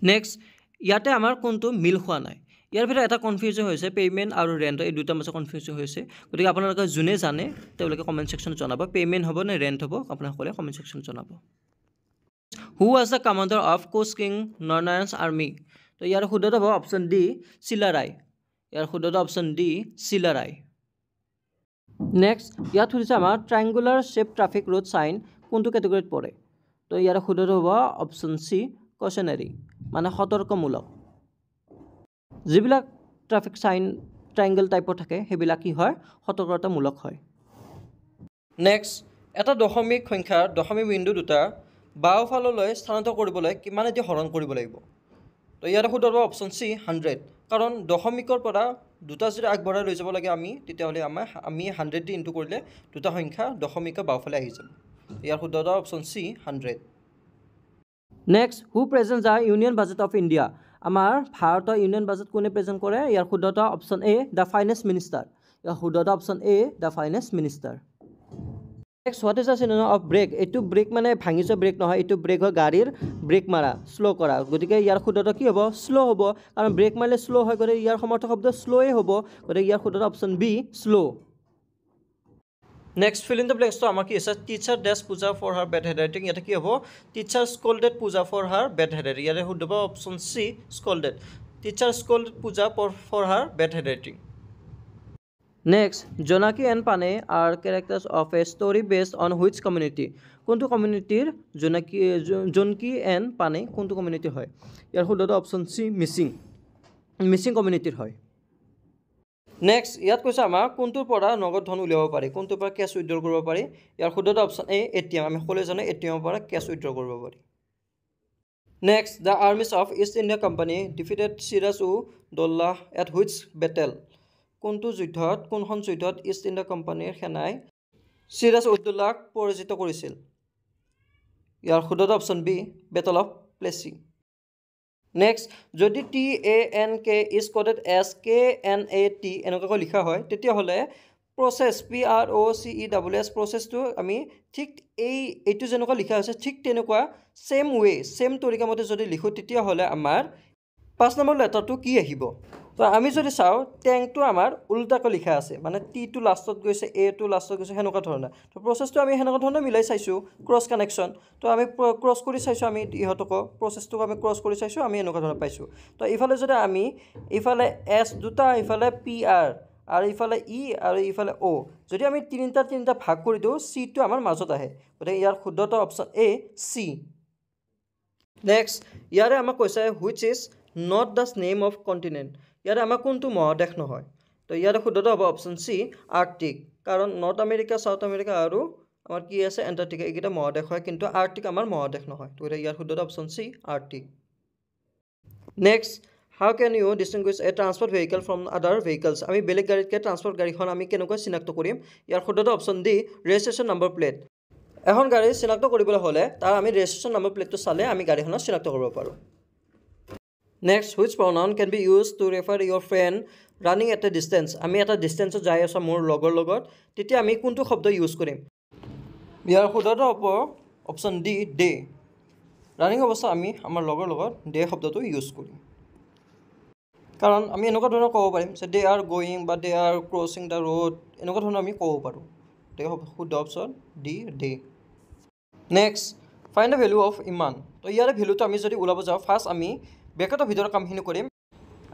Speaker 1: নেক্সট ইয়াতে আমাৰ কোনটো মিল খোৱা নাই ইয়াৰ ভিতৰত এটা কনফিউজন হৈছে পে'মেণ্ট আৰু ৰেণ্ট এই দুটা মাজত কনফিউজন হৈছে গতিকে আপোনালোকে যোনে জানে তেওঁলোকে কমেণ্ট ছেকশ্যনত জনাব পে'মেণ্ট হ'ব নে ৰেণ্ট হ'ব আপোনালোকে কমেণ্ট ছেকশ্যনত জনাব who was the commander of Koch king Naranarayan's army তো ইয়াৰ শুদ্ধতা হ'ব অপশ্যন ডি চিলাৰায় ইয়াৰ শুদ্ধতা অপশ্যন ডি চিলাৰায় নেক্সট ইয়াত সুধিছে আমাৰ triangular shape traffic road sign কোনটো কেটেগৰীত পৰে তো ইয়াৰ শুদ্ধতা হ'ব অপশ্যন চি কশ্যনেৰী মানে সতৰ্কমূলক যিবিলাক ট্ৰাফিক চাইন ট্ৰাইংগল টাইপৰ থাকে সেইবিলাক কি হয় সতৰ্কতামূলক হয় নেক্সট এটা দশমিক সংখ্যাৰ দশমিক বিন্দু দুটা বাওঁফাললৈ স্থানান্তৰ কৰিবলৈ কিমানেদি হৰণ কৰিব লাগিব তো ইয়াতে শুদ্ধ হ'ব অপশ্যন চি 100 কাৰণ দশমিকৰ পৰা দুটা যদি আগবঢ়াই লৈ যাব লাগে তেতিয়াহ'লে আমি 100 দি ইনটু কৰিলে দুটা সংখ্যা দশমিকৰ বাওঁফালে আহি যাব ইয়াৰ শুদ্ধতা option C 100 next who present the union budget of India আমাৰ ভাৰতৰ ইউনিয়ন বাজেট কোনে প্ৰেজেণ্ট কৰে ইয়াৰ শুদ্ধতা option A the finance minister ইয়াৰ শুদ্ধতা option A the finance minister next what is the synonym of break এইটো ব্ৰেক মানে ভাঙি যোৱা ব্ৰেক নহয় এইটো ব্ৰেক হয় গাড়ীৰ ব্ৰেক মাৰা শ্ল' কৰা গতিকে ইয়াৰ শুদ্ধতা কি হ'ব শ্ল' হ'ব কাৰণ ব্ৰেক মাৰিলে শ্ল' হয় গতিকে ইয়াৰ সমাৰ্থক শব্দ শ্ল'য়ে হ'ব গতিকে ইয়াৰ শুদ্ধতা option B slow' next fill in the ব্লেংকছটো আমাৰ কি আছে টিচাৰ ডেছ পূজা ফৰ হাৰ বেড হেণ্ডৰাইটিং ইয়াতে কি হ'ব teacher scolded Puja for her bad handwriting ইয়াতে শুদ্ধ হ'ব option C scolded teacher scolded Puja for her bad handwriting next Jonaki and Pane are characters of a story based on which community কোনটো কমিউনিটিৰ জোনকী and পানে কোনটো কমিউনিটিৰ হয় ইয়াৰ শুদ্ধতা অপশ্যন চি মিচিং কমিউনিটিৰ হয় নেক্সট ইয়াত কৈছে আমাৰ কোনটোৰ পৰা নগদ ধন উলিয়াব পাৰি কোনটোৰ পৰা কেছ উইথড্ৰ কৰিব পাৰি ইয়াৰ শুদ্ধতা অপশ্যন এ এটিএম আমি সকলোৱে জানো এটিএমৰ পৰা কেছ উইথড্ৰ কৰিব পাৰি Next, the armies of East India Company defeated Siraj-ud-Daulah at which battle? কোনটো যুদ্ধত কোনখন যুদ্ধত ইষ্ট ইণ্ডিয়া কোম্পানীৰ সেনাই সিৰাজ-উদ-দৌলাক পৰাজিত কৰিছিল? ইয়াৰ শুদ্ধ option B, battle of Plassey. Next, যদি TANK is coded as KNAT এনেকুৱাকৈ লিখা হয় তেতিয়াহ'লে প্ৰচেছ PROCESS প্ৰচেছটো আমি ঠিক এইটো যেনেকুৱা লিখা হৈছে ঠিক তেনেকুৱা ছেম তৰিকামতে যদি লিখোঁ তেতিয়াহ'লে আমাৰ 5 নম্বৰ লেটাৰটো কি আহিব? তো আমি যদি চাওঁ টেংকটো আমাৰ উল্টাকৈ লিখা আছে, মানে টিটো লাষ্টত গৈছে এটো লাষ্টত গৈছে সেনেকুৱা ধৰণৰ। তো প্ৰচেছটো আমি সেনেকুৱা ধৰণে মিলাই চাইছোঁ, ক্ৰছ কানেকশ্যন। তো আমি ক্ৰছ কৰি চাইছোঁ, আমি ইহঁতকো প্ৰচেছটোক আমি ক্ৰছ কৰি চাইছোঁ, আমি এনেকুৱা ধৰণৰ পাইছোঁ। তো ইফালে যদি আমি ইফালে এছ দুটা, ইফালে PR আৰু ইফালে ই আৰু ইফালে অ' যদি আমি তিনিটা ভাগ কৰি দিওঁ চিটো আমাৰ মাজত আহে, গতিকে ইয়াৰ শুদ্ধটো অপশ্যন এ চি। নেক্সট, ইয়াৰে আমাক কৈছে which is not the name of continent. ইয়াৰে আমাৰ কোনটো মহাদেশ নহয়? তো ইয়াৰে শুদ্ধটো হ'ব অপশ্যন চি আৰ্কটিক, কাৰণ নৰ্থ আমেৰিকা, চাউথ আমেৰিকা আৰু আমাৰ কি আছে এণ্টাৰ্কটিকা, এইকেইটা মহাদেশ হয়, কিন্তু আৰ্কটিক আমাৰ মহাদেশ নহয়। তো ইয়াৰ শুদ্ধটো option C Arctic. Next, how can you distinguish a transport vehicle from other vehicles. আমি বেলেগ গাড়ীতকৈ ট্ৰান্সপৰ্ট গাড়ীখন আমি কেনেকৈ চিনাক্ত কৰিম? ইয়াৰ শুদ্ধটো option D registration number plate. এখন গাড়ী চিনাক্ত কৰিবলৈ হ'লে তাৰ আমি ৰেজিষ্ট্ৰেশ্যন নম্বৰ প্লেটটো চালে আমি গাড়ীখনক চিনাক্ত কৰিব পাৰোঁ। Next, which pronoun can be use to refer your friend running at a distance. আমি এটা ডিষ্টেঞ্চত যাই আছোঁ মোৰ লগৰ লগত, তেতিয়া আমি কোনটো শব্দ ইউজ কৰিম? ইয়াৰ শুদ্ধটো হ'ব অপশ্যন ডি ডে। ৰানিং অৱস্থাত আমি আমাৰ লগৰ লগত ডে শব্দটো ইউজ কৰিম, কাৰণ আমি এনেকুৱা ধৰণৰ ক'ব পাৰিম যে দে আৰ গয়িং বা দে আৰ ক্ৰছিং দ্য ৰোড, এনেকুৱা ধৰণৰ আমি ক'ব পাৰোঁ। গতিকে শুদ্ধ option D day. Next, find the value of ইমান। তো ইয়াৰে ভেলুটো আমি যদি ওলাব যাওঁ, ফাৰ্ষ্ট আমি ব্ৰেকেটৰ ভিতৰত কামখিনি কৰিম।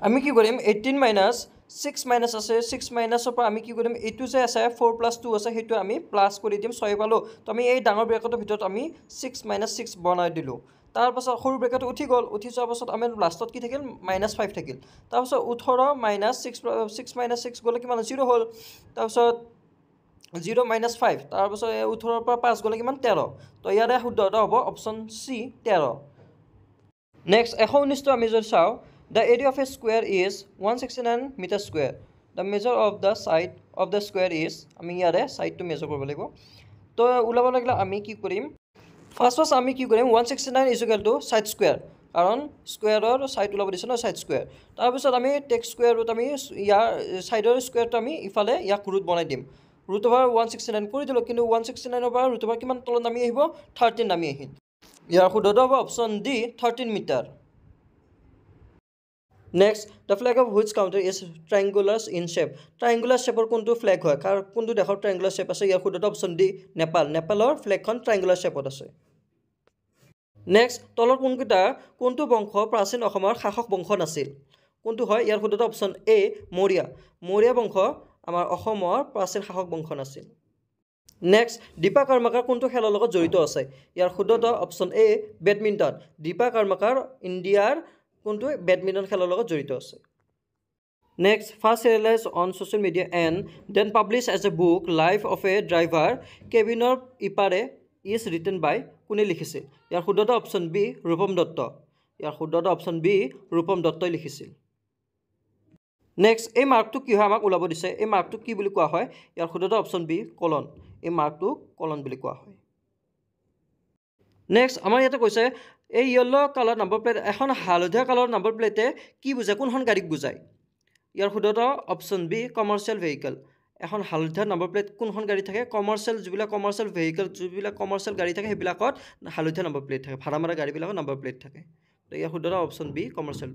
Speaker 1: আমি কি কৰিম 18 মাইনাছ 6 মাইনাছ আছে, 6 মাইনাছৰ পৰা আমি কি কৰিম এইটো যে আছে 4 + 2 আছে সেইটো আমি প্লাছ কৰি দিম 6 পালোঁ। তো আমি এই ডাঙৰ ব্ৰেকেটৰ ভিতৰত আমি 6 - 6 বনাই দিলোঁ। তাৰপাছত সৰু ব্ৰেকেটটো উঠি গ'ল, উঠি যোৱাৰ পাছত আমাৰ লাষ্টত কি থাকিল -5 থাকিল। তাৰপাছত 18 - 6 - 6 গ'লে কিমান 0 হ'ল। তাৰপাছত 0 - 5, তাৰপাছত 18ৰ পৰা 5 গ'লে কিমান 13। তো ইয়াৰে শুদ্ধটো হ'ব অপশ্যন চি 13। নেক্সট, 119টো আমি যদি চাওঁ, the area of a square is 169 metre square, the measure of the side of the square is. আমি ইয়াৰে ছাইডটো মেজাৰ কৰিব লাগিব। তো ওলাব লাগিলে আমি কি কৰিম, ফাৰ্ষ্ট আমি কি কৰিম 169 = ছাইড স্কুৱেৰ, কাৰণ স্কুৱেৰৰ ছাইড ওলাব দিছে ন, ছাইড স্কুৱেৰ। তাৰপিছত আমি টেক স্কুৱেৰ ৰুট আমি ইয়াৰ ছাইডৰ স্কুৱেৰটো আমি ইফালে ইয়াক ৰুট বনাই দিম। ৰুট অভাৰ 169 কৰি দিলোঁ, কিন্তু 169ৰ পৰা ৰুট অভাৰ কিমান তলত নামি আহিব 13 নামি আহিল। ইয়াৰ শুদ্ধটো হ'ব option D 13 metre. Next, the flag of which country is triangular in shape. Triangular শ্বেপৰ কোনটো ফ্লেগ হয়, কোনটো দেশৰ ট্ৰাইংগুলাৰ শ্বেপ আছে? ইয়াৰ শুদ্ধটো অপশ্যন ডি নেপাল। নেপালৰ ফ্লেগখন ট্ৰাইংগুলাৰ শ্বেপত আছে। নেক্সট, তলৰ কোনটো বংশ প্ৰাচীন অসমৰ শাসক বংশ নাছিল? কোনটো হয়? ইয়াৰ শুদ্ধটো অপশ্যন এ মৌৰ্য। মৌৰ্য বংশ আমাৰ অসমৰ প্ৰাচীন শাসক বংশ নাছিল। নেক্সট, দীপা কৰ্মাকাৰ কোনটো খেলৰ লগত জড়িত আছে? ইয়াৰ শুদ্ধটো option A badminton. Dipa Karmakar ইণ্ডিয়াৰ কোনটো বেডমিণ্টন খেলৰ লগত জড়িত আছে। Next, first realise on social media and then publish as a book life of a driver কেবিনৰ ইপাৰে ইজ ৰিটেন বাই, কোনে লিখিছিল? ইয়াৰ শুদ্ধটো অপশ্যন বি ৰূপম দত্ত। ইয়াৰ শুদ্ধটো অপশ্যন বি ৰূপম দত্তই লিখিছিল। নেক্সট, এই মাৰ্কটো কি হয় আমাক ওলাব দিছে, এই মাৰ্কটো কি বুলি কোৱা হয়? ইয়াৰ শুদ্ধটো অপশ্যন বি কলন। এই মাৰ্কটোক কলন বুলি কোৱা হয়। নেক্সট, আমাৰ ইয়াতে কৈছে এই য়েল্ল' কালাৰ নম্বৰ প্লেট, এখন হালধীয়া কালাৰ নম্বৰ প্লেটে কি বুজায়, কোনখন গাড়ীক বুজায়? ইয়াৰ শুদ্ধটো অপশ্যন বি কমাৰ্চিয়েল ভেহিকেল। এখন হালধীয়া নম্বৰ প্লেট কোনখন গাড়ী থাকে? কমাৰ্চিয়েল, যিবিলাক কমাৰ্চিয়েল ভেহিকেল, যিবিলাক কমাৰ্চিয়েল গাড়ী থাকে সেইবিলাকত হালধীয়া নম্বৰ প্লেট থাকে, ভাড়া মাৰা গাড়ীবিলাকত নম্বৰ প্লেট থাকে। তো ইয়াৰ শুদ্ধটো option B commercial.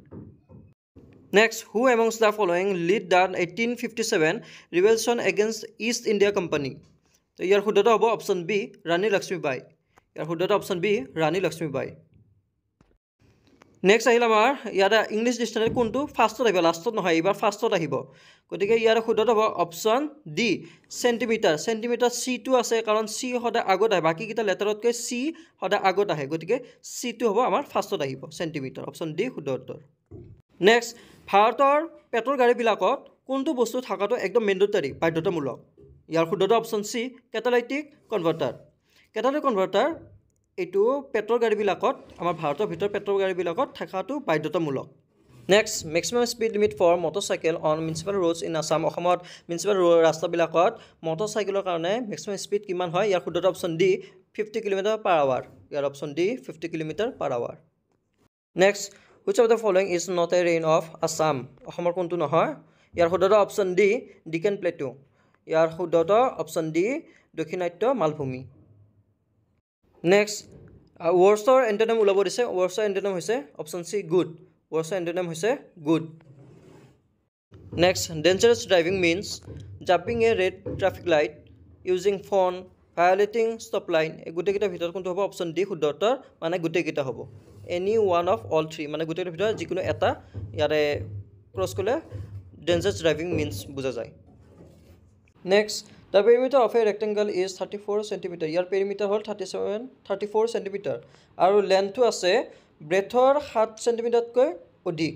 Speaker 1: Next, who amongst the following lead the 1857 revolution against East India company? তো ইয়াৰ শুদ্ধটো হ'ব অপশ্যন বি ৰাণী লক্ষ্মীবাই। ইয়াৰ শুদ্ধটো option B Rani Lakshmibai. Next আহিল আমাৰ ইয়াতে ইংলিছ ডিকশ্যনেৰী কোনটো ফাৰ্ষ্টত আহিব, লাষ্টত নহয়, এইবাৰ ফাৰ্ষ্টত আহিব। গতিকে ইয়াৰ শুদ্ধটো হ'ব অপশ্যন ডি চেণ্টিমিটাৰ। চেণ্টিমিটাৰ চিটো আছে, কাৰণ চি সদায় আগত আহে, বাকীকেইটা লেটাৰতকৈ চি সদায় আগত আহে, গতিকে চিটো হ'ব আমাৰ ফাৰ্ষ্টত আহিব চেণ্টিমিটাৰ। অপশ্যন ডি শুদ্ধ উত্তৰ। নেক্সট, ভাৰতৰ পেট্ৰল গাড়ীবিলাকত কোনটো বস্তু থকাটো একদম মেণ্ডেটৰী, বাধ্যতামূলক? ইয়াৰ শুদ্ধটো option C catalytic converter. Catalytic converter এইটো পেট্ৰল গাড়ীবিলাকত আমাৰ ভাৰতৰ ভিতৰত পেট্ৰল গাড়ীবিলাকত থকাটো বাধ্যতামূলক next maximum speed limit for motorcycle on municipal roads in Assam অসমত মিউনিচিপাল ৰাস্তাবিলাকত মটৰচাইকেলৰ কাৰণে মেক্সিমাম স্পীড কিমান হয় ইয়াৰ শুদ্ধটো অপশ্যন ডি 50 km/h ইয়াৰ option D 50 km/h next which of the following is not a rain of Assam অসমৰ কোনটো নহয় ইয়াৰ শুদ্ধটো অপশ্যন ডি ডিকেন প্লেটু ইয়াৰ শুদ্ধটো অপশ্যন ডি দক্ষিণাত্য মালভূমি নেক্সট ৱৰ্ডছৰ এণ্টনিম ওলাব দিছে ৱৰ্ডছৰ এণ্টনিম হৈছে অপশ্যন চি গুড ৱৰ্ডছৰ এণ্টনিম হৈছে good next dangerous driving means jumping a red traffic light using phone violating stop line এই গোটেইকেইটাৰ ভিতৰত কোনটো হ'ব অপশ্যন ডি শুদ্ধ উত্তৰ মানে গোটেইকেইটা হ'ব any one of all three মানে গোটেইকেইটাৰ ভিতৰত যিকোনো এটা ইয়াৰে ক্ৰছ কৰিলে ডেঞ্জাৰাছ ড্ৰাইভিং মিনছ বুজা যায় next the perimeter of A rectangle is 34 cm year perimeter হ'ল 34 cm আৰু লেন্থটো আছে ব্ৰেথৰ 7 cm-তকৈ অধিক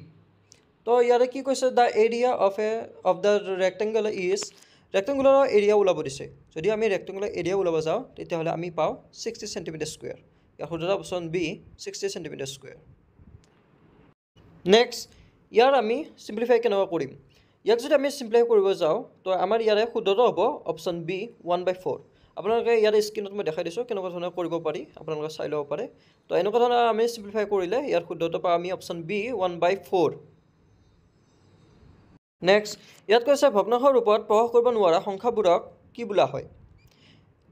Speaker 1: তো ইয়াৰে কি কৈছে the area of the rectangle is ৰেক্টেংগুলাৰৰ এৰিয়া ওলাব দিছে যদি আমি ৰেক্টেংগুলাৰ এৰিয়া ওলাব যাওঁ তেতিয়াহ'লে আমি পাওঁ 60 cm²। ইয়াৰ শুদ্ধ অপশ্যন বি 60 cm²। নেক্সট ইয়াৰ আমি চিম্প্লিফাই কেনেকুৱা কৰিম ইয়াক যদি আমি চিম্প্লিফাই কৰিব যাওঁ তো আমাৰ ইয়াৰে শুদ্ধটো হ'ব অপশ্যন বি 1/4 আপোনালোকে ইয়াৰে স্ক্ৰীনত মই দেখাই দিছোঁ কেনেকুৱা ধৰণে কৰিব পাৰি আপোনালোকে চাই ল'ব পাৰে তো এনেকুৱা ধৰণে আমি চিম্প্লিফাই কৰিলে ইয়াৰ শুদ্ধটো পাওঁ আমি অপশ্যন বি 1/4 নেক্সট ইয়াত কৈছে ভগ্নাংশ ৰূপত প্ৰকাশ কৰিব নোৱাৰা সংখ্যাবোৰক কি বোলা হয়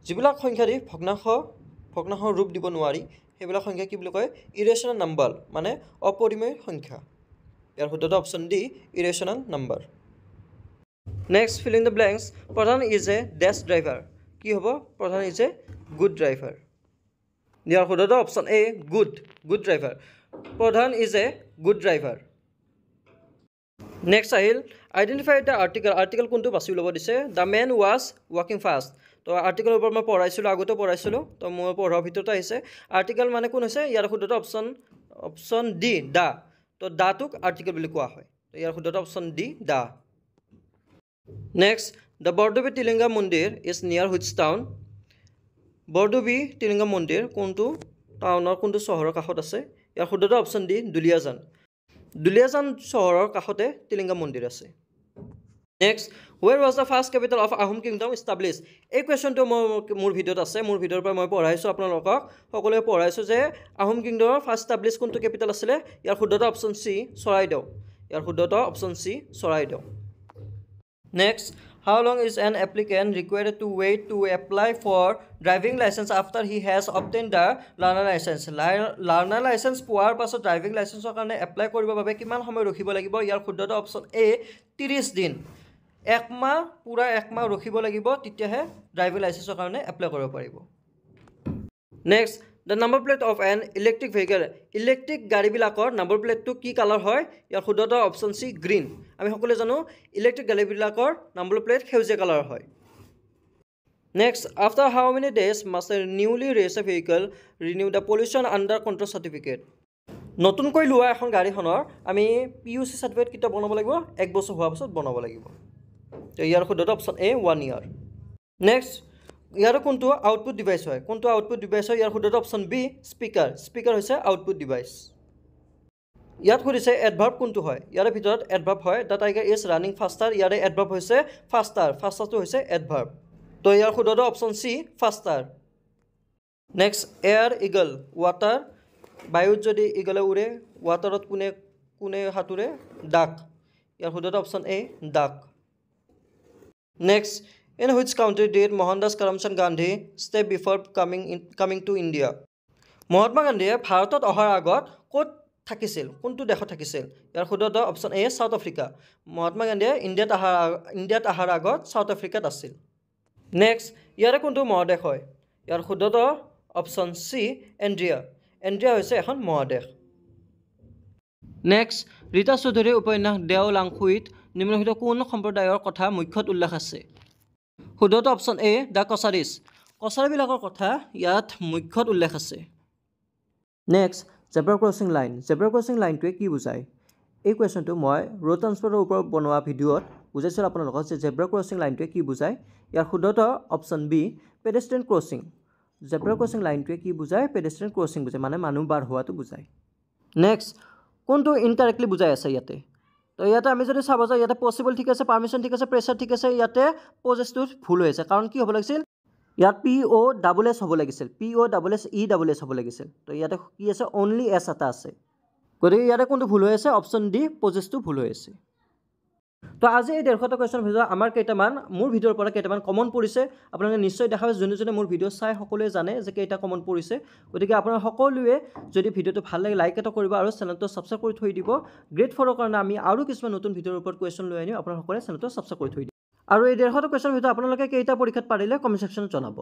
Speaker 1: যিবিলাক সংখ্যা দি ভগ্নাংশ ৰূপ দিব নোৱাৰি সেইবিলাক সংখ্যা কি বুলি কয় ইৰেচনেল নাম্বাৰ মানে অপৰিমেয় সংখ্যা ইয়াৰ শুদ্ধটো option D irrational number next fill in the blanks Pradhan is a dash driver কি হ'ব Pradhan is a good driver ইয়াৰ শুদ্ধটো option A good driver Pradhan is a good driver next আহিল আইডেণ্টিফাই দ্য আৰ্টিকেল কোনটো বাছি ল'ব দিছে দ্য মেন ৱাজ ৱাকিং ফাষ্ট তো আৰ্টিকেলৰ ওপৰত মই আগতে পঢ়াইছিলোঁ তো মই পঢ়াৰ ভিতৰত আহিছে আৰ্টিকেল মানে কোন হৈছে ইয়াৰ শুদ্ধটো অপশ্যন ডি দা তো দাটোক আৰ্টিকেল বুলি কোৱা হয় তো ইয়াৰ শুদ্ধটো option D the next the Bordubi Tilinga Mandir is নিয়াৰ হুইচ টাউন বৰডুবি টিলিংগা মন্দিৰ কোনটো টাউনৰ কোনটো চহৰৰ কাষত আছে ইয়াৰ শুদ্ধটো অপশ্যন ডি দুলিয়াজান চহৰৰ কাষতে টিলিংগা মন্দিৰ আছে next where was the first capital of Ahom kingdom establish এই কুৱেশ্যনটো মোৰ ভিডিঅ'ত আছে মোৰ ভিডিঅ'ৰ পৰা মই পঢ়াইছোঁ আপোনালোকক সকলোৱে পঢ়াইছোঁ যে আহোম কিংডমৰ ফাৰ্ষ্ট ইষ্টাব্লিছ কোনটো কেপিটেল আছিলে ইয়াৰ শুদ্ধটো option C Charaideo next how long is an applicant required to wait to apply for driving licence after he has obtain the learner licence পোৱাৰ পাছত ড্ৰাইভিং লাইচেঞ্চৰ কাৰণে এপ্লাই কৰিবৰ বাবে কিমান সময় ৰখিব লাগিব ইয়াৰ শুদ্ধটো অপশ্যন এ 30 দিন পুৰা এক মাহ ৰখিব লাগিব তেতিয়াহে ড্ৰাইভিং লাইচেঞ্চৰ কাৰণে এপ্লাই কৰিব পাৰিব next the number plate of an electric vehicle electric গাড়ীবিলাকৰ নাম্বাৰ প্লেটটো কি কালাৰ হয় ইয়াৰ শুদ্ধটো অপশ্যন চি গ্ৰীণ আমি সকলোৱে জানো ইলেক্ট্ৰিক গাড়ীবিলাকৰ নাম্বাৰ প্লেট সেউজীয়া কালাৰ হয় next after how many days must a newly registered vehicle renew the pollution under control certificate নতুনকৈ লোৱা এখন গাড়ীখনৰ আমি PUC চাৰ্টিফিকেট কেতিয়া বনাব লাগিব 1 বছৰ হোৱাৰ পাছত বনাব লাগিব তো ইয়াৰ শুদ্ধটো অপশ্যন এ 1 ইয়াৰ নেক্সট ইয়াৰ কোনটো আউটপুট ডিভাইচ হয় ইয়াৰ শুদ্ধটো অপশ্যন বি স্পীকাৰ হৈছে আউটপুট ডিভাইচ ইয়াত সুধিছে এডভাৰ্ব কোনটো হয় ইয়াৰ ভিতৰত এডভাৰ্ব হয় the tiger is running faster ইয়াৰে এডভাৰ্ব হৈছে ফাষ্টাৰটো হৈছে এডভাৰ্ব তো ইয়াৰ শুদ্ধটো option C faster next air eagle water বায়ুত যদি ইগলে উৰে ৱাটাৰত কোনে সাঁতোৰে ডাক ইয়াৰ শুদ্ধটো option A duck next in which country did Mohandas Karamchand Gandhi stay before coming to India Mahatma গান্ধীয়ে ভাৰতত অহাৰ আগত ক'ত থাকিছিল কোনটো দেশত থাকিছিল ইয়াৰ শুদ্ধটো option A South Africa Mahatma গান্ধীয়ে ইণ্ডিয়াত অহাৰ আগত সাউথ আফ্ৰিকাত আছিল নেক্সট ইয়াৰে কোনটো মহাদেশ হয় ইয়াৰ শুদ্ধটো অপশ্যন চি এণ্ড্ৰিয়া হৈছে এখন মহাদেশ নেক্সট ৰীতা চৌধুৰীৰ উপন্যাস দেও লাংখুইত নিম্নলিখিত কোন সম্প্ৰদায়ৰ কথা মুখ্যত উল্লেখ আছে শুদ্ধটো অপশ্যন এ দ্য কছাৰীবিলাকৰ কথা ইয়াত মুখ্যত উল্লেখ আছে নেক্সট জেব্ৰা ক্ৰছিং লাইনটোৱে কি বুজায় এই কুৱেশ্যনটো মই ৰোড ট্ৰান্সপৰ্টৰ ওপৰত বনোৱা ভিডিঅ'ত বুজাইছিলোঁ আপোনালোকক যে জেব্ৰা ক্ৰছিং লাইনটোৱে কি বুজায় ইয়াৰ শুদ্ধটো option B pedestrian crossing zebra crossing লাইনটোৱে কি বুজায় পেডেষ্ট্ৰিয়ান ক্ৰছিং বুজায় মানে মানুহ পাৰ হোৱাটো বুজায় নেক্সট কোনটো ইনকাৰেক্টলি বুজাই আছে ইয়াতে তো ইয়াতে আমি যদি চাব যাওঁ ইয়াতে পচিবল ঠিক আছে পাৰ্মিশ্যন ঠিক আছে প্ৰেছাৰ ঠিক আছে ইয়াতে পজেছটো ভুল হৈ আছে কাৰণ কি হ'ব লাগিছিল ইয়াত POSS হ'ব লাগিছিল POSSESS হ'ব লাগিছিল তো ইয়াতে কি আছে অনলি এছ এটা আছে গতিকে ইয়াতে কোনটো ভুল হৈ আছে অপশ্যন ডি পজেছটো ভুল হৈ আছে তো আজি এই 150টা কুৱেশ্যন ভিডিঅ' আমাৰ কেইটামান মোৰ ভিডিঅ'ৰ পৰা কেইটামান কমন পৰিছে আপোনালোকে নিশ্চয় দেখা পাইছে যোনে মোৰ ভিডিঅ' চাই সকলোৱে জানে যে কেইটা কমন পৰিছে গতিকে আপোনাৰ সকলোৱে যদি ভিডিঅ'টো ভাল লাগে লাইক এটা কৰিব আৰু চেনেলটো ছাবস্ক্ৰাইব কৰি থৈ দিব গ্ৰেড 4ৰ কাৰণে আমি আৰু কিছুমান নতুন ভিডিঅ'ৰ ওপৰত কুৱেশ্যন লৈ আনিম আপোনালোকে চেনেলটো ছাবস্ক্ৰাইব কৰি থৈ দিব আৰু এই 150টা কুৱেশ্যন ভিডিঅ' আপোনালোকে কেইটা পৰীক্ষাত পাৰিলে কমেণ্ট ছেকশ্যনত জনাব